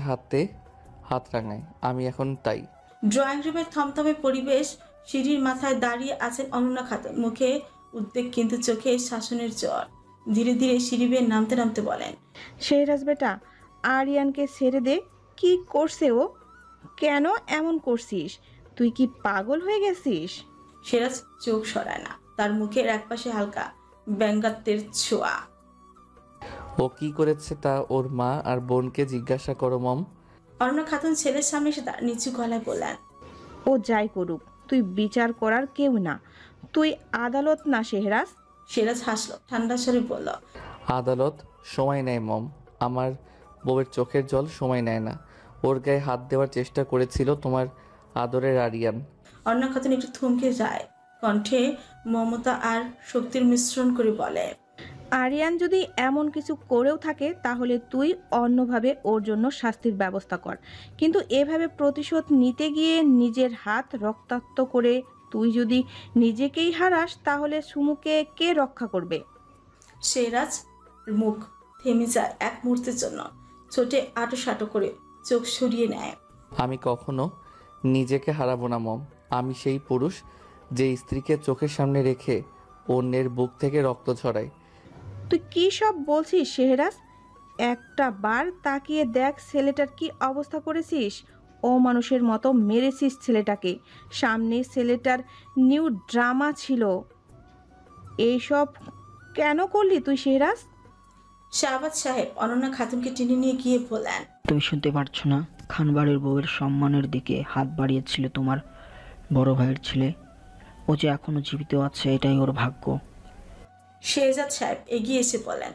হাত রাঙায়। আমি এখন তাই। ড্রয়িং রুমের থমথমে পরিবেশ। সিঁড়ির মাথায় দাঁড়িয়ে আছেন অনন্যা খাতুন, মুখে উদ্বেগ কিন্তু চোখে শাসনের জ্বর। ধীরে ধীরে সিঁড়ি বেয়ে নামতে নামতে বলেন, শেহরাজ বেটা, আরিয়ানকে ছেড়ে দে। কি করছে ও? কেন এমন করছিস? তুই কি পাগল হয়ে গেছিস? শেহরাজ চোখ সরায় না, তার মুখের একপাশে হালকা ব্যঙ্গাত্বের ছোঁয়া। ও কি করেছে তা ওর মা আর বোনকে জিজ্ঞাসা করো মম। অনন্যা খাতুন ছেলের সামনে এসে তার নিচু গলায় বললেন, ও যাই করুক, তুই বিচার করার কেউ না। তুই আদালত না শেহরাজ। শেহরাজ হাসলো, ঠান্ডা স্বরে বলল, আদালত সময় নেয় মম। আমার বউয়ের চোখের জল সময় নেয় না। ওর গায়ে হাত দেওয়ার চেষ্টা করেছিল তোমার আদরের আরিয়ান। অনন্যা খাতুন একটু থমকে যায়, কণ্ঠে মমতা আর শক্তির মিশ্রণ করে বলে, আরিয়ান যদি এমন কিছু করেও থাকে তাহলে তুই অন্যভাবে ওর জন্য শাস্তির ব্যবস্থা কর, কিন্তু এভাবে প্রতিশোধ নিতে গিয়ে নিজের হাত রক্তাক্ত করে তুই যদি নিজেকেই হারাস, তাহলে সুমুকে কে রক্ষা করবে? শেহরাজ মুখ থেমে যায় এক মুহূর্তের জন্য, ছোটে আটো সাটো করে চোখ সরিয়ে নেয়। আমি কখনো নিজেকে হারাবো না মম। আমি সেই পুরুষ যে স্ত্রীকে চোখের সামনে রেখে অন্যের বুক থেকে রক্ত ঝরায়। তুই কি সব বলছিস শেহরাজ? একটা বার তাকিয়ে দেখ ছেলেটার কি অবস্থা করেছিস। ও মানুষের মতো মেরেছিস ছেলেটাকে। সামনে ছেলেটার নিউ ড্রামা ছিল। এইসব কেন করলি তুই শেহরাজ? শাহবাজ সাহেব অনন্যা খাতুনকে টেনে নিয়ে গিয়ে বলেন, তুমি শুনতে পারছো না? খানবাড়ির বউয়ের সম্মানের দিকে হাত বাড়িয়েছিল তোমার বড় ভাইয়ের ছেলে। ও যে এখনো জীবিত আছে, এটাই ওর ভাগ্য। শেহজাদ সাহেব এগিয়ে এসে বলেন,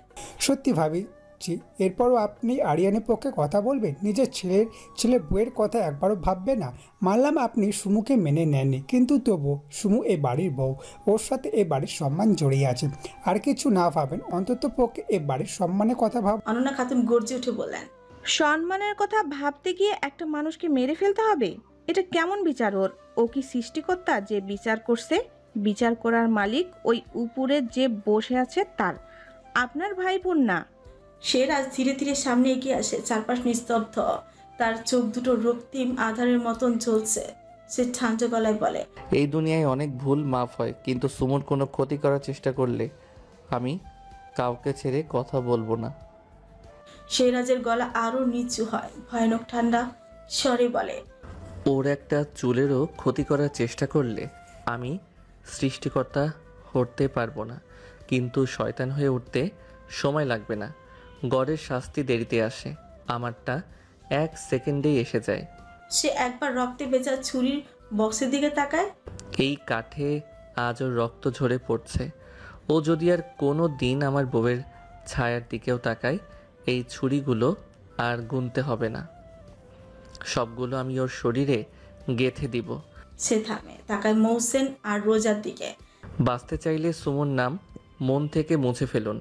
সত্যি ভাবি, রাখছি। এরপরও আপনি আরিয়ানের পক্ষে কথা বলবেন? নিজের ছেলের বউয়ের কথা একবারও ভাববে না? মানলাম আপনি সুমুকে মেনে নেননি, কিন্তু তবু সুমু এ বাড়ির বউ, ওর সাথে এ বাড়ির সম্মান জড়িয়ে আছে। আর কিছু না ভাবেন, অন্তত পক্ষে এ বাড়ির সম্মানের কথা ভাব। অনন্যা খাতুন গর্জে উঠে বললেন, সম্মানের কথা ভাবতে গিয়ে একটা মানুষকে মেরে ফেলতে হবে? এটা কেমন বিচার ওর? ও কি সৃষ্টিকর্তা যে বিচার করছে? বিচার করার মালিক ওই উপরে যে বসে আছে তার, আপনার ভাই বোন না। সেরাজ ধীরে ধীরে সামনে এগিয়ে আসে। চারপাশ নিস্তব্ধ, তার চোখ দুটো রক্তিম আধারের মতন জ্বলছে। সে ঠান্ডা গলায় বলে, এই দুনিয়ায় অনেক ভুল মাফ হয়, কিন্তু সুমুর কোনো ক্ষতি করার চেষ্টা করলে আমি কাউকে ছেড়ে কথা বলবো না। সেরাজের গলা আরো নিচু হয়, ভয়ানক ঠান্ডা স্বরে বলে, ওর একটা চুলেরও ক্ষতি করার চেষ্টা করলে আমি সৃষ্টিকর্তা হতে পারবো না, কিন্তু শয়তান হয়ে উঠতে সময় লাগবে না। গড়ের শাস্তি দেরিতে আসে, আমারটা 1 সেকেন্ডেই এসে যায়। সে একবার রক্তে ভেজা ছুরির বক্সের দিকে তাকায়। এই কাঠে আজও রক্ত ঝরে পড়ছে। ও যদি আর কোনো দিন আমার বউয়ের ছায়ার দিকেও তাকায়, এই ছুরিগুলো আর গুনতে হবে না, সবগুলো আমি ওর শরীরে গেঁথে দিব। সে থামে, তাকায় মৌসেন আর রোজার দিকে। বাঁচতে চাইলে সুমন নাম মন থেকে মুছে ফেলুন,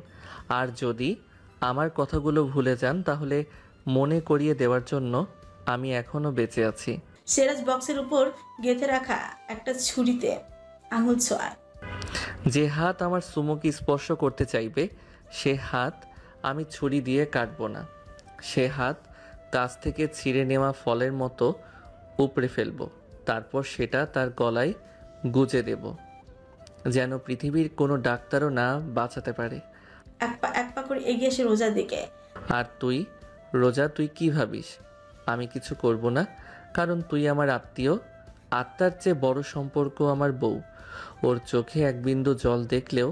আর যদি আমার কথাগুলো ভুলে যান তাহলে মনে করিয়ে দেওয়ার জন্য আমি এখনো বেঁচে আছি। সেরাজ বক্সের উপর গেঁথে রাখা একটা ছুরিতে আঙুল ছোঁয়ায়। যে হাত আমার সুমুকে স্পর্শ করতে চাইবে সে হাত আমি ছুরি দিয়ে কাটবো না। সে হাত গাছ থেকে ছিঁড়ে নেওয়া ফলের মতো উপড়ে ফেলবো, তারপর সেটা তার গলায় গুজে দেব, যেন পৃথিবীর কোনো ডাক্তারও না বাঁচাতে পারে। এক পা করে এগিয়ে এসে রোজার দিকে। আর তুই রোজা, তুই কি ভাবিস আমি কিছু করব না? কারণ তুই আমার আত্মীয়, আত্মার চেয়ে বড় সম্পর্ক আমার বউ। ওর চোখে এক বিন্দু জল দেখলেও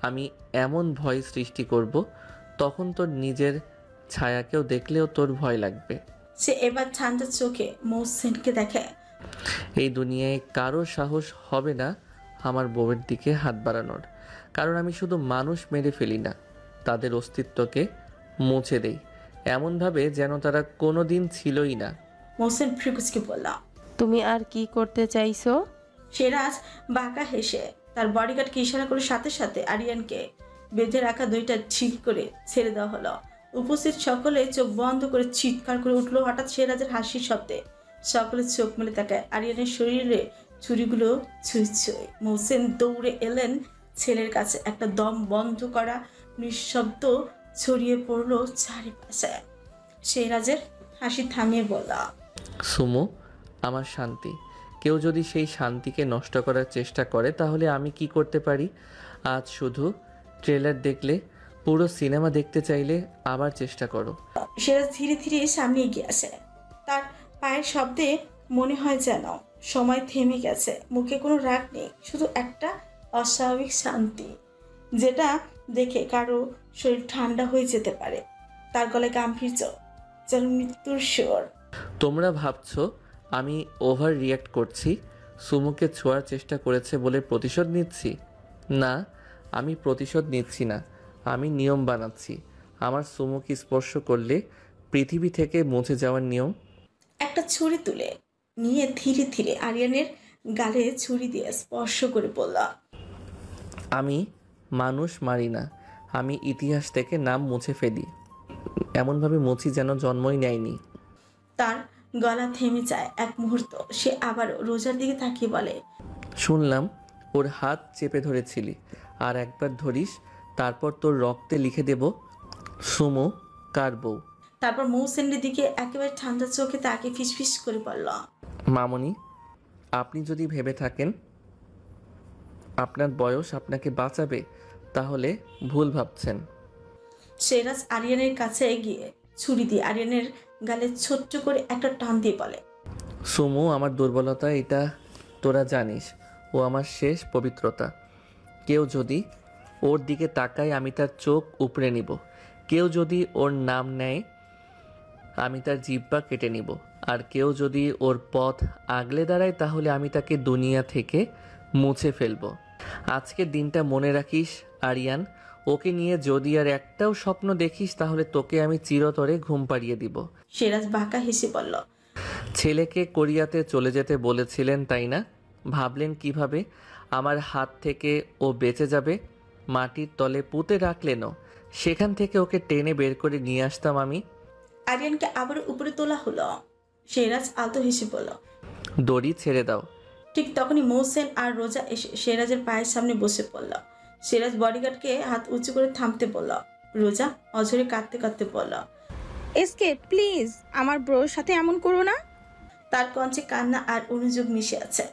আমি এমন ভয় সৃষ্টি করব, তখন তোর নিজের ছায়াকেও দেখলেও তোর ভয় লাগবে। সে এবার ঠান্ডা চোখে মৌসেনকে দেখে। এই দুনিয়ায় কারো সাহস হবে না আমার বউয়ের দিকে হাত বাড়ানোর, কারণ আমি শুধু মানুষ মেরে ফেলি না, তাদের অস্তিত্বকে মুছে দেই এমনভাবে যেন তারা কোনো দিন ছিলই না। মৌসেন ফ্রিকুচকে বলল, তুমি আর কি করতে চাইছো? সেরাজ বাঁকা হেসে তার বডিগার্ডকে ইশারা করে সাথে সাথে আরিয়ানকে বেঁধে রাখা দুইটা ঠিক করে ছেড়ে দেওয়া হলো। উপস্থিত সকলে চোখ বন্ধ করে চিৎকার করে উঠলো হঠাৎ সেরাজের হাসির শব্দে। সকলে চোখ মেলে তাকায়। আরিয়ানের শরীরে ছুরিগুলো ছুঁই ছুঁই। মৌসেন দৌড়ে এলেন ছেলের কাছে। একটা দম বন্ধ করা নিঃশব্দ ছড়িয়ে পড়লো চারিপাশে। সেরাজের হাসি থামিয়ে বলল, সুমু আমার শান্তি, কেউ যদি সেই শান্তিকে নষ্ট করার চেষ্টা করে তাহলে আমি কি করতে পারি? আজ শুধু ট্রেলার দেখলে, পুরো সিনেমা দেখতে চাইলে আবার চেষ্টা করো। সেরাজ ধীরে ধীরে সামনে এগিয়ে আসে। তার পায়ের শব্দে মনে হয় যেন সময় থেমে গেছে। মুখে কোনো রাগ নেই, শুধু একটা অস্বাভাবিক শান্তি, যেটা দেখে কারো শরীর ঠান্ডা হয়ে যেতে পারে। তার গলায় গাম্ভীর্য, যেন মৃত্যুর স্বর। তোমরা ভাবছো আমি ওভার রিয়্যাক্ট করছি, সুমুকে ছোঁয়ার চেষ্টা করেছে বলে প্রতিশোধ নিচ্ছি? না, আমি প্রতিশোধ নিচ্ছি না, আমি নিয়ম বানাচ্ছি। আমার সুমুকে স্পর্শ করলে পৃথিবী থেকে মুছে যাওয়ার নিয়ম। একটা ছুরি তুলে নিয়ে ধীরে ধীরে আরিয়ানের গালে ছুরি দিয়ে স্পর্শ করে বলল, আমি মানুষ মারি না, আমি ইতিহাস থেকে নাম মুছে ফেলি, এমনভাবে মুছি যেন জন্মই নেয়নি। তার গলা থেমে যায় এক মুহূর্ত। সে আবারও রোজার দিকে তাকিয়ে বলে, শুনলাম ওর হাত চেপে ধরেছিলি, আর একবার ধরিস তারপর তোর রক্তে লিখে দেব সুমু কার বউ। তারপর মৌসেনের দিকে একেবারে ঠান্ডা চোখে তাকে ফিসফিস করে বলল, মামনি, আপনি যদি ভেবে থাকেন আপনার বয়স আপনাকে বাঁচাবে তাহলে ভুল ভাবছেন। সেরাজ আরিয়ানের কাছে এগিয়ে ছুরি দিয়ে আরিয়ানের গালে ছোট্ট করে একটা টান দিয়ে বলে, সুমু আমার দুর্বলতা এটা তোরা জানিস, ও আমার শেষ পবিত্রতা। কেউ যদি ওর দিকে তাকায় আমি তার চোখ উপড়ে নিব, কেউ যদি ওর নাম নেয় আমি তার জিহ্বা কেটে নিব, আর কেউ যদি ওর পথ আগলে দাঁড়ায় তাহলে আমি তাকে দুনিয়া থেকে মুছে ফেলব। আজকের দিনটা মনে রাখিস আরিয়ান, ওকে নিয়ে যদি আর একটাও স্বপ্ন দেখিস তাহলে তোকে আমি চিরতরে ঘুম পাড়িয়ে দিব। সিরাজ বাঁকা হেসে বলল, ছেলেকে কোরিয়াতে চলে যেতে বলেছিলেন তাই না? ভাবলেন কিভাবে আমার হাত থেকে ও বেঁচে যাবে? মাটির তলে পুঁতে রাখলেনও, সেখান থেকে ওকে টেনে বের করে নিয়ে আসতাম আমি। আরিয়ানকে আবার উপরে তোলা হলো। সিরাজ আলতো হেসে বলল, দড়ি ছেড়ে দাও। ঠিক তখনই মৌসেন আর রোজা এসে সিরাজের পায়ের সামনে বসে পড়ল। সিরাজ বডিগার্ডকে হাত উঁচু করে থামতে বলল। রোজা অঝরে কাঁদতে কাঁদতে বলল, এসকে প্লিজ আমার ব্রোর সাথে এমন করো না। তার কণ্ঠে কান্না আর অনুযোগ মিশে আছে।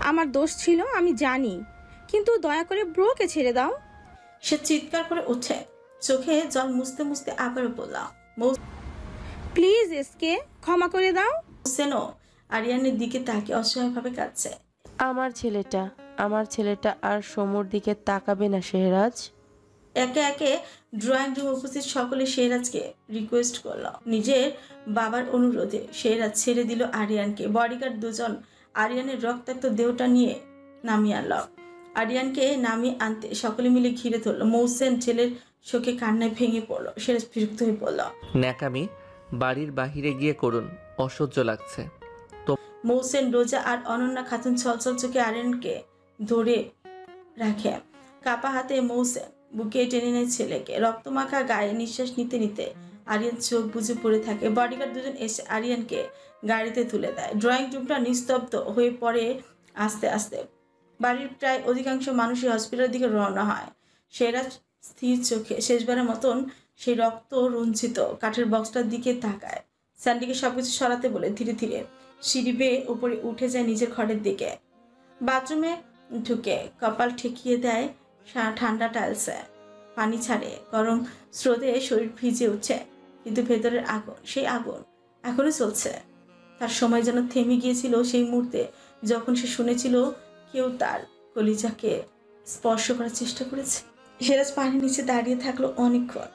আমার দোষ ছিল আমি জানি, কিন্তু দয়া করে ব্রোকে ছেড়ে দাও। সে চিৎকার করে উঠে চোখে জল মুছতে মুছতে আবারও বলল, প্লিজ এসকে ক্ষমা করে দাও। মৌসেনও আরিয়ানের দিকে তাকে অসহায়ভাবে কাঁদছে। আমার ছেলেটা আর সমুর দিকে তাকাবে না শেহরাজ। একে একে ড্রয়িং রুমে উপস্থিত সকলে শেহরাজকে রিকোয়েস্ট করলো। নিজের বাবার অনুরোধে শেহরাজ ছেড়ে দিল আরিয়ানকে। বডিগার্ড দুজন আরিয়ানের রক্তাক্ত দেহটা নিয়ে নামিয়ে আনল। আরিয়ানকে নামিয়ে আনতে সকলে মিলে ঘিরে ধরল। মৌসেন ছেলের শোকে কান্নায় ভেঙে পড়লো। সিরাজ বিরক্ত হয়ে পড়ল, ন্যাকামি বাড়ির বাহিরে গিয়ে করুন, অসহ্য লাগছে। মৌসেন, রোজা আর অনন্যা খাতুন ছলছল চোখে আরিয়ানকে ধরে রাখে। কাপা হাতে মৌসেন বুকে টেনে নেয় ছেলেকে। রক্তমাখা গায়ে নিঃশ্বাস নিতে নিতে আরিয়ান চোখ বুজে পড়ে থাকে। বডিগার্ড দুজন এসে আরিয়ানকে গাড়িতে তুলে দেয়। ড্রয়িং রুমটা নিস্তব্ধ হয়ে পড়ে আস্তে আস্তে। বাড়ির প্রায় অধিকাংশ মানুষই হসপিটালের দিকে রওনা হয়। সিরাজ স্থির চোখে শেষবারের মতন সেই রক্ত রঞ্জিত কাঠের বক্সটার দিকে তাকায়। স্যান্ডিকে সবকিছু সরাতে বলে ধীরে ধীরে সিঁড়ি বেয়ে উপরে উঠে যায় নিজের ঘরের দিকে। বাথরুমে ঢুকে কপাল ঠেকিয়ে দেয় ঠান্ডা টাইলসে। পানি ছাড়ে, গরম স্রোতে শরীর ভিজে উঠছে, কিন্তু ভেতরের আগুন, সেই আগুন এখনো চলছে। তার সময় যেন থেমে গিয়েছিল সেই মুহূর্তে যখন সে শুনেছিল কেউ তার কলিজাকে স্পর্শ করার চেষ্টা করেছে। সিরাজ পানির নিচে দাঁড়িয়ে থাকলো অনেকক্ষণ।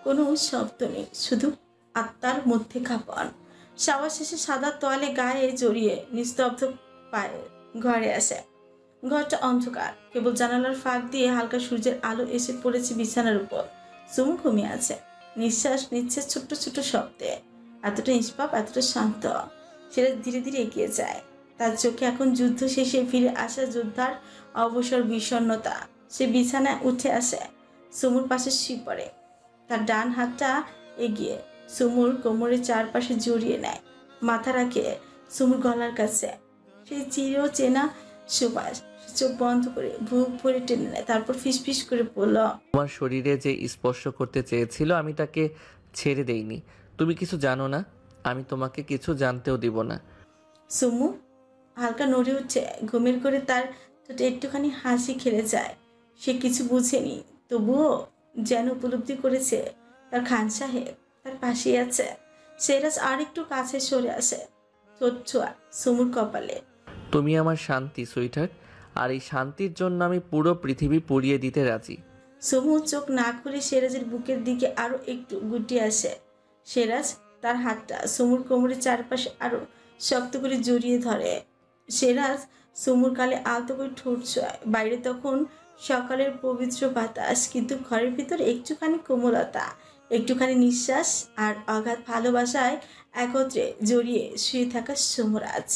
কোনো শব্দ নেই, শুধু আত্মার মধ্যে কাঁপন। শাওয়ার শেষে সাদা তোয়ালে গায়ে জড়িয়ে নিস্তব্ধ পায়ে ঘরে আসে। ঘরটা অন্ধকার, কেবল জানালার ফাঁক দিয়ে হালকা সূর্যের আলো এসে পড়েছে বিছানার উপর। সুমু ঘুমিয়ে আছে, নিঃশ্বাস নিচ্ছে ছোট্ট ছোট্ট শব্দে, এতটা নিষ্পাপ, এতটা শান্ত। সিরাজ ধীরে ধীরে এগিয়ে যায়। তার চোখে এখন যুদ্ধ শেষে ফিরে আসা যোদ্ধার অবসর বিষণ্ণতা। সে বিছানায় উঠে আসে, সুমুর পাশে শুয়ে পড়ে। তার ডান হাতটা এগিয়ে সুমুর কোমরের চারপাশে জড়িয়ে নেয়, মাথা রাখে সুমুর গলার কাছে। সেই চির চেনা সুবাস। চোখ বন্ধ করে বুক ভরে টেনে নেয়, তারপর ফিসফিস করে বলল, তোমার শরীরে যে স্পর্শ করতে চেয়েছিল আমি তাকে ছেড়ে দেইনি। তুমি কিছু জানো না, আমি তোমাকে কিছু জানতেও দিব না। সুমু হালকা নড়ে উঠছে, ঘুমের করে তার ঠোঁটে একটুখানি হাসি খেলে যায়। সে কিছু বুঝেনি, তবুও যেন উপলব্ধি করেছে তার খান সাহেব তার পাশেই আছে। সিরাজ আর একটু কাছে সরে আসে, ঠোঁট ছোঁয়া সুমুর কপালে। তুমি আমার শান্তি সুইটহার্ট, আর এই শান্তির জন্য আমি পুরো পৃথিবী পুড়িয়ে দিতে রাজি। সুমু চোখ না খুলে সিরাজের বুকের দিকে আরো একটু গুটিয়ে আসে। সিরাজ তার হাতটা সুমুর কোমরের চারপাশে আরো শক্ত করে জড়িয়ে ধরে। সিরাজ সুমুর কালে আলতো করে ঠোঁট ছোঁয়। বাইরে তখন সকালের পবিত্র বাতাস, কিন্তু ঘরের ভিতর একটুখানি কোমলতা, একটুখানি নিঃশ্বাস আর অগাধ ভালোবাসায় একত্রে জড়িয়ে শুয়ে থাকা সুমরাজ।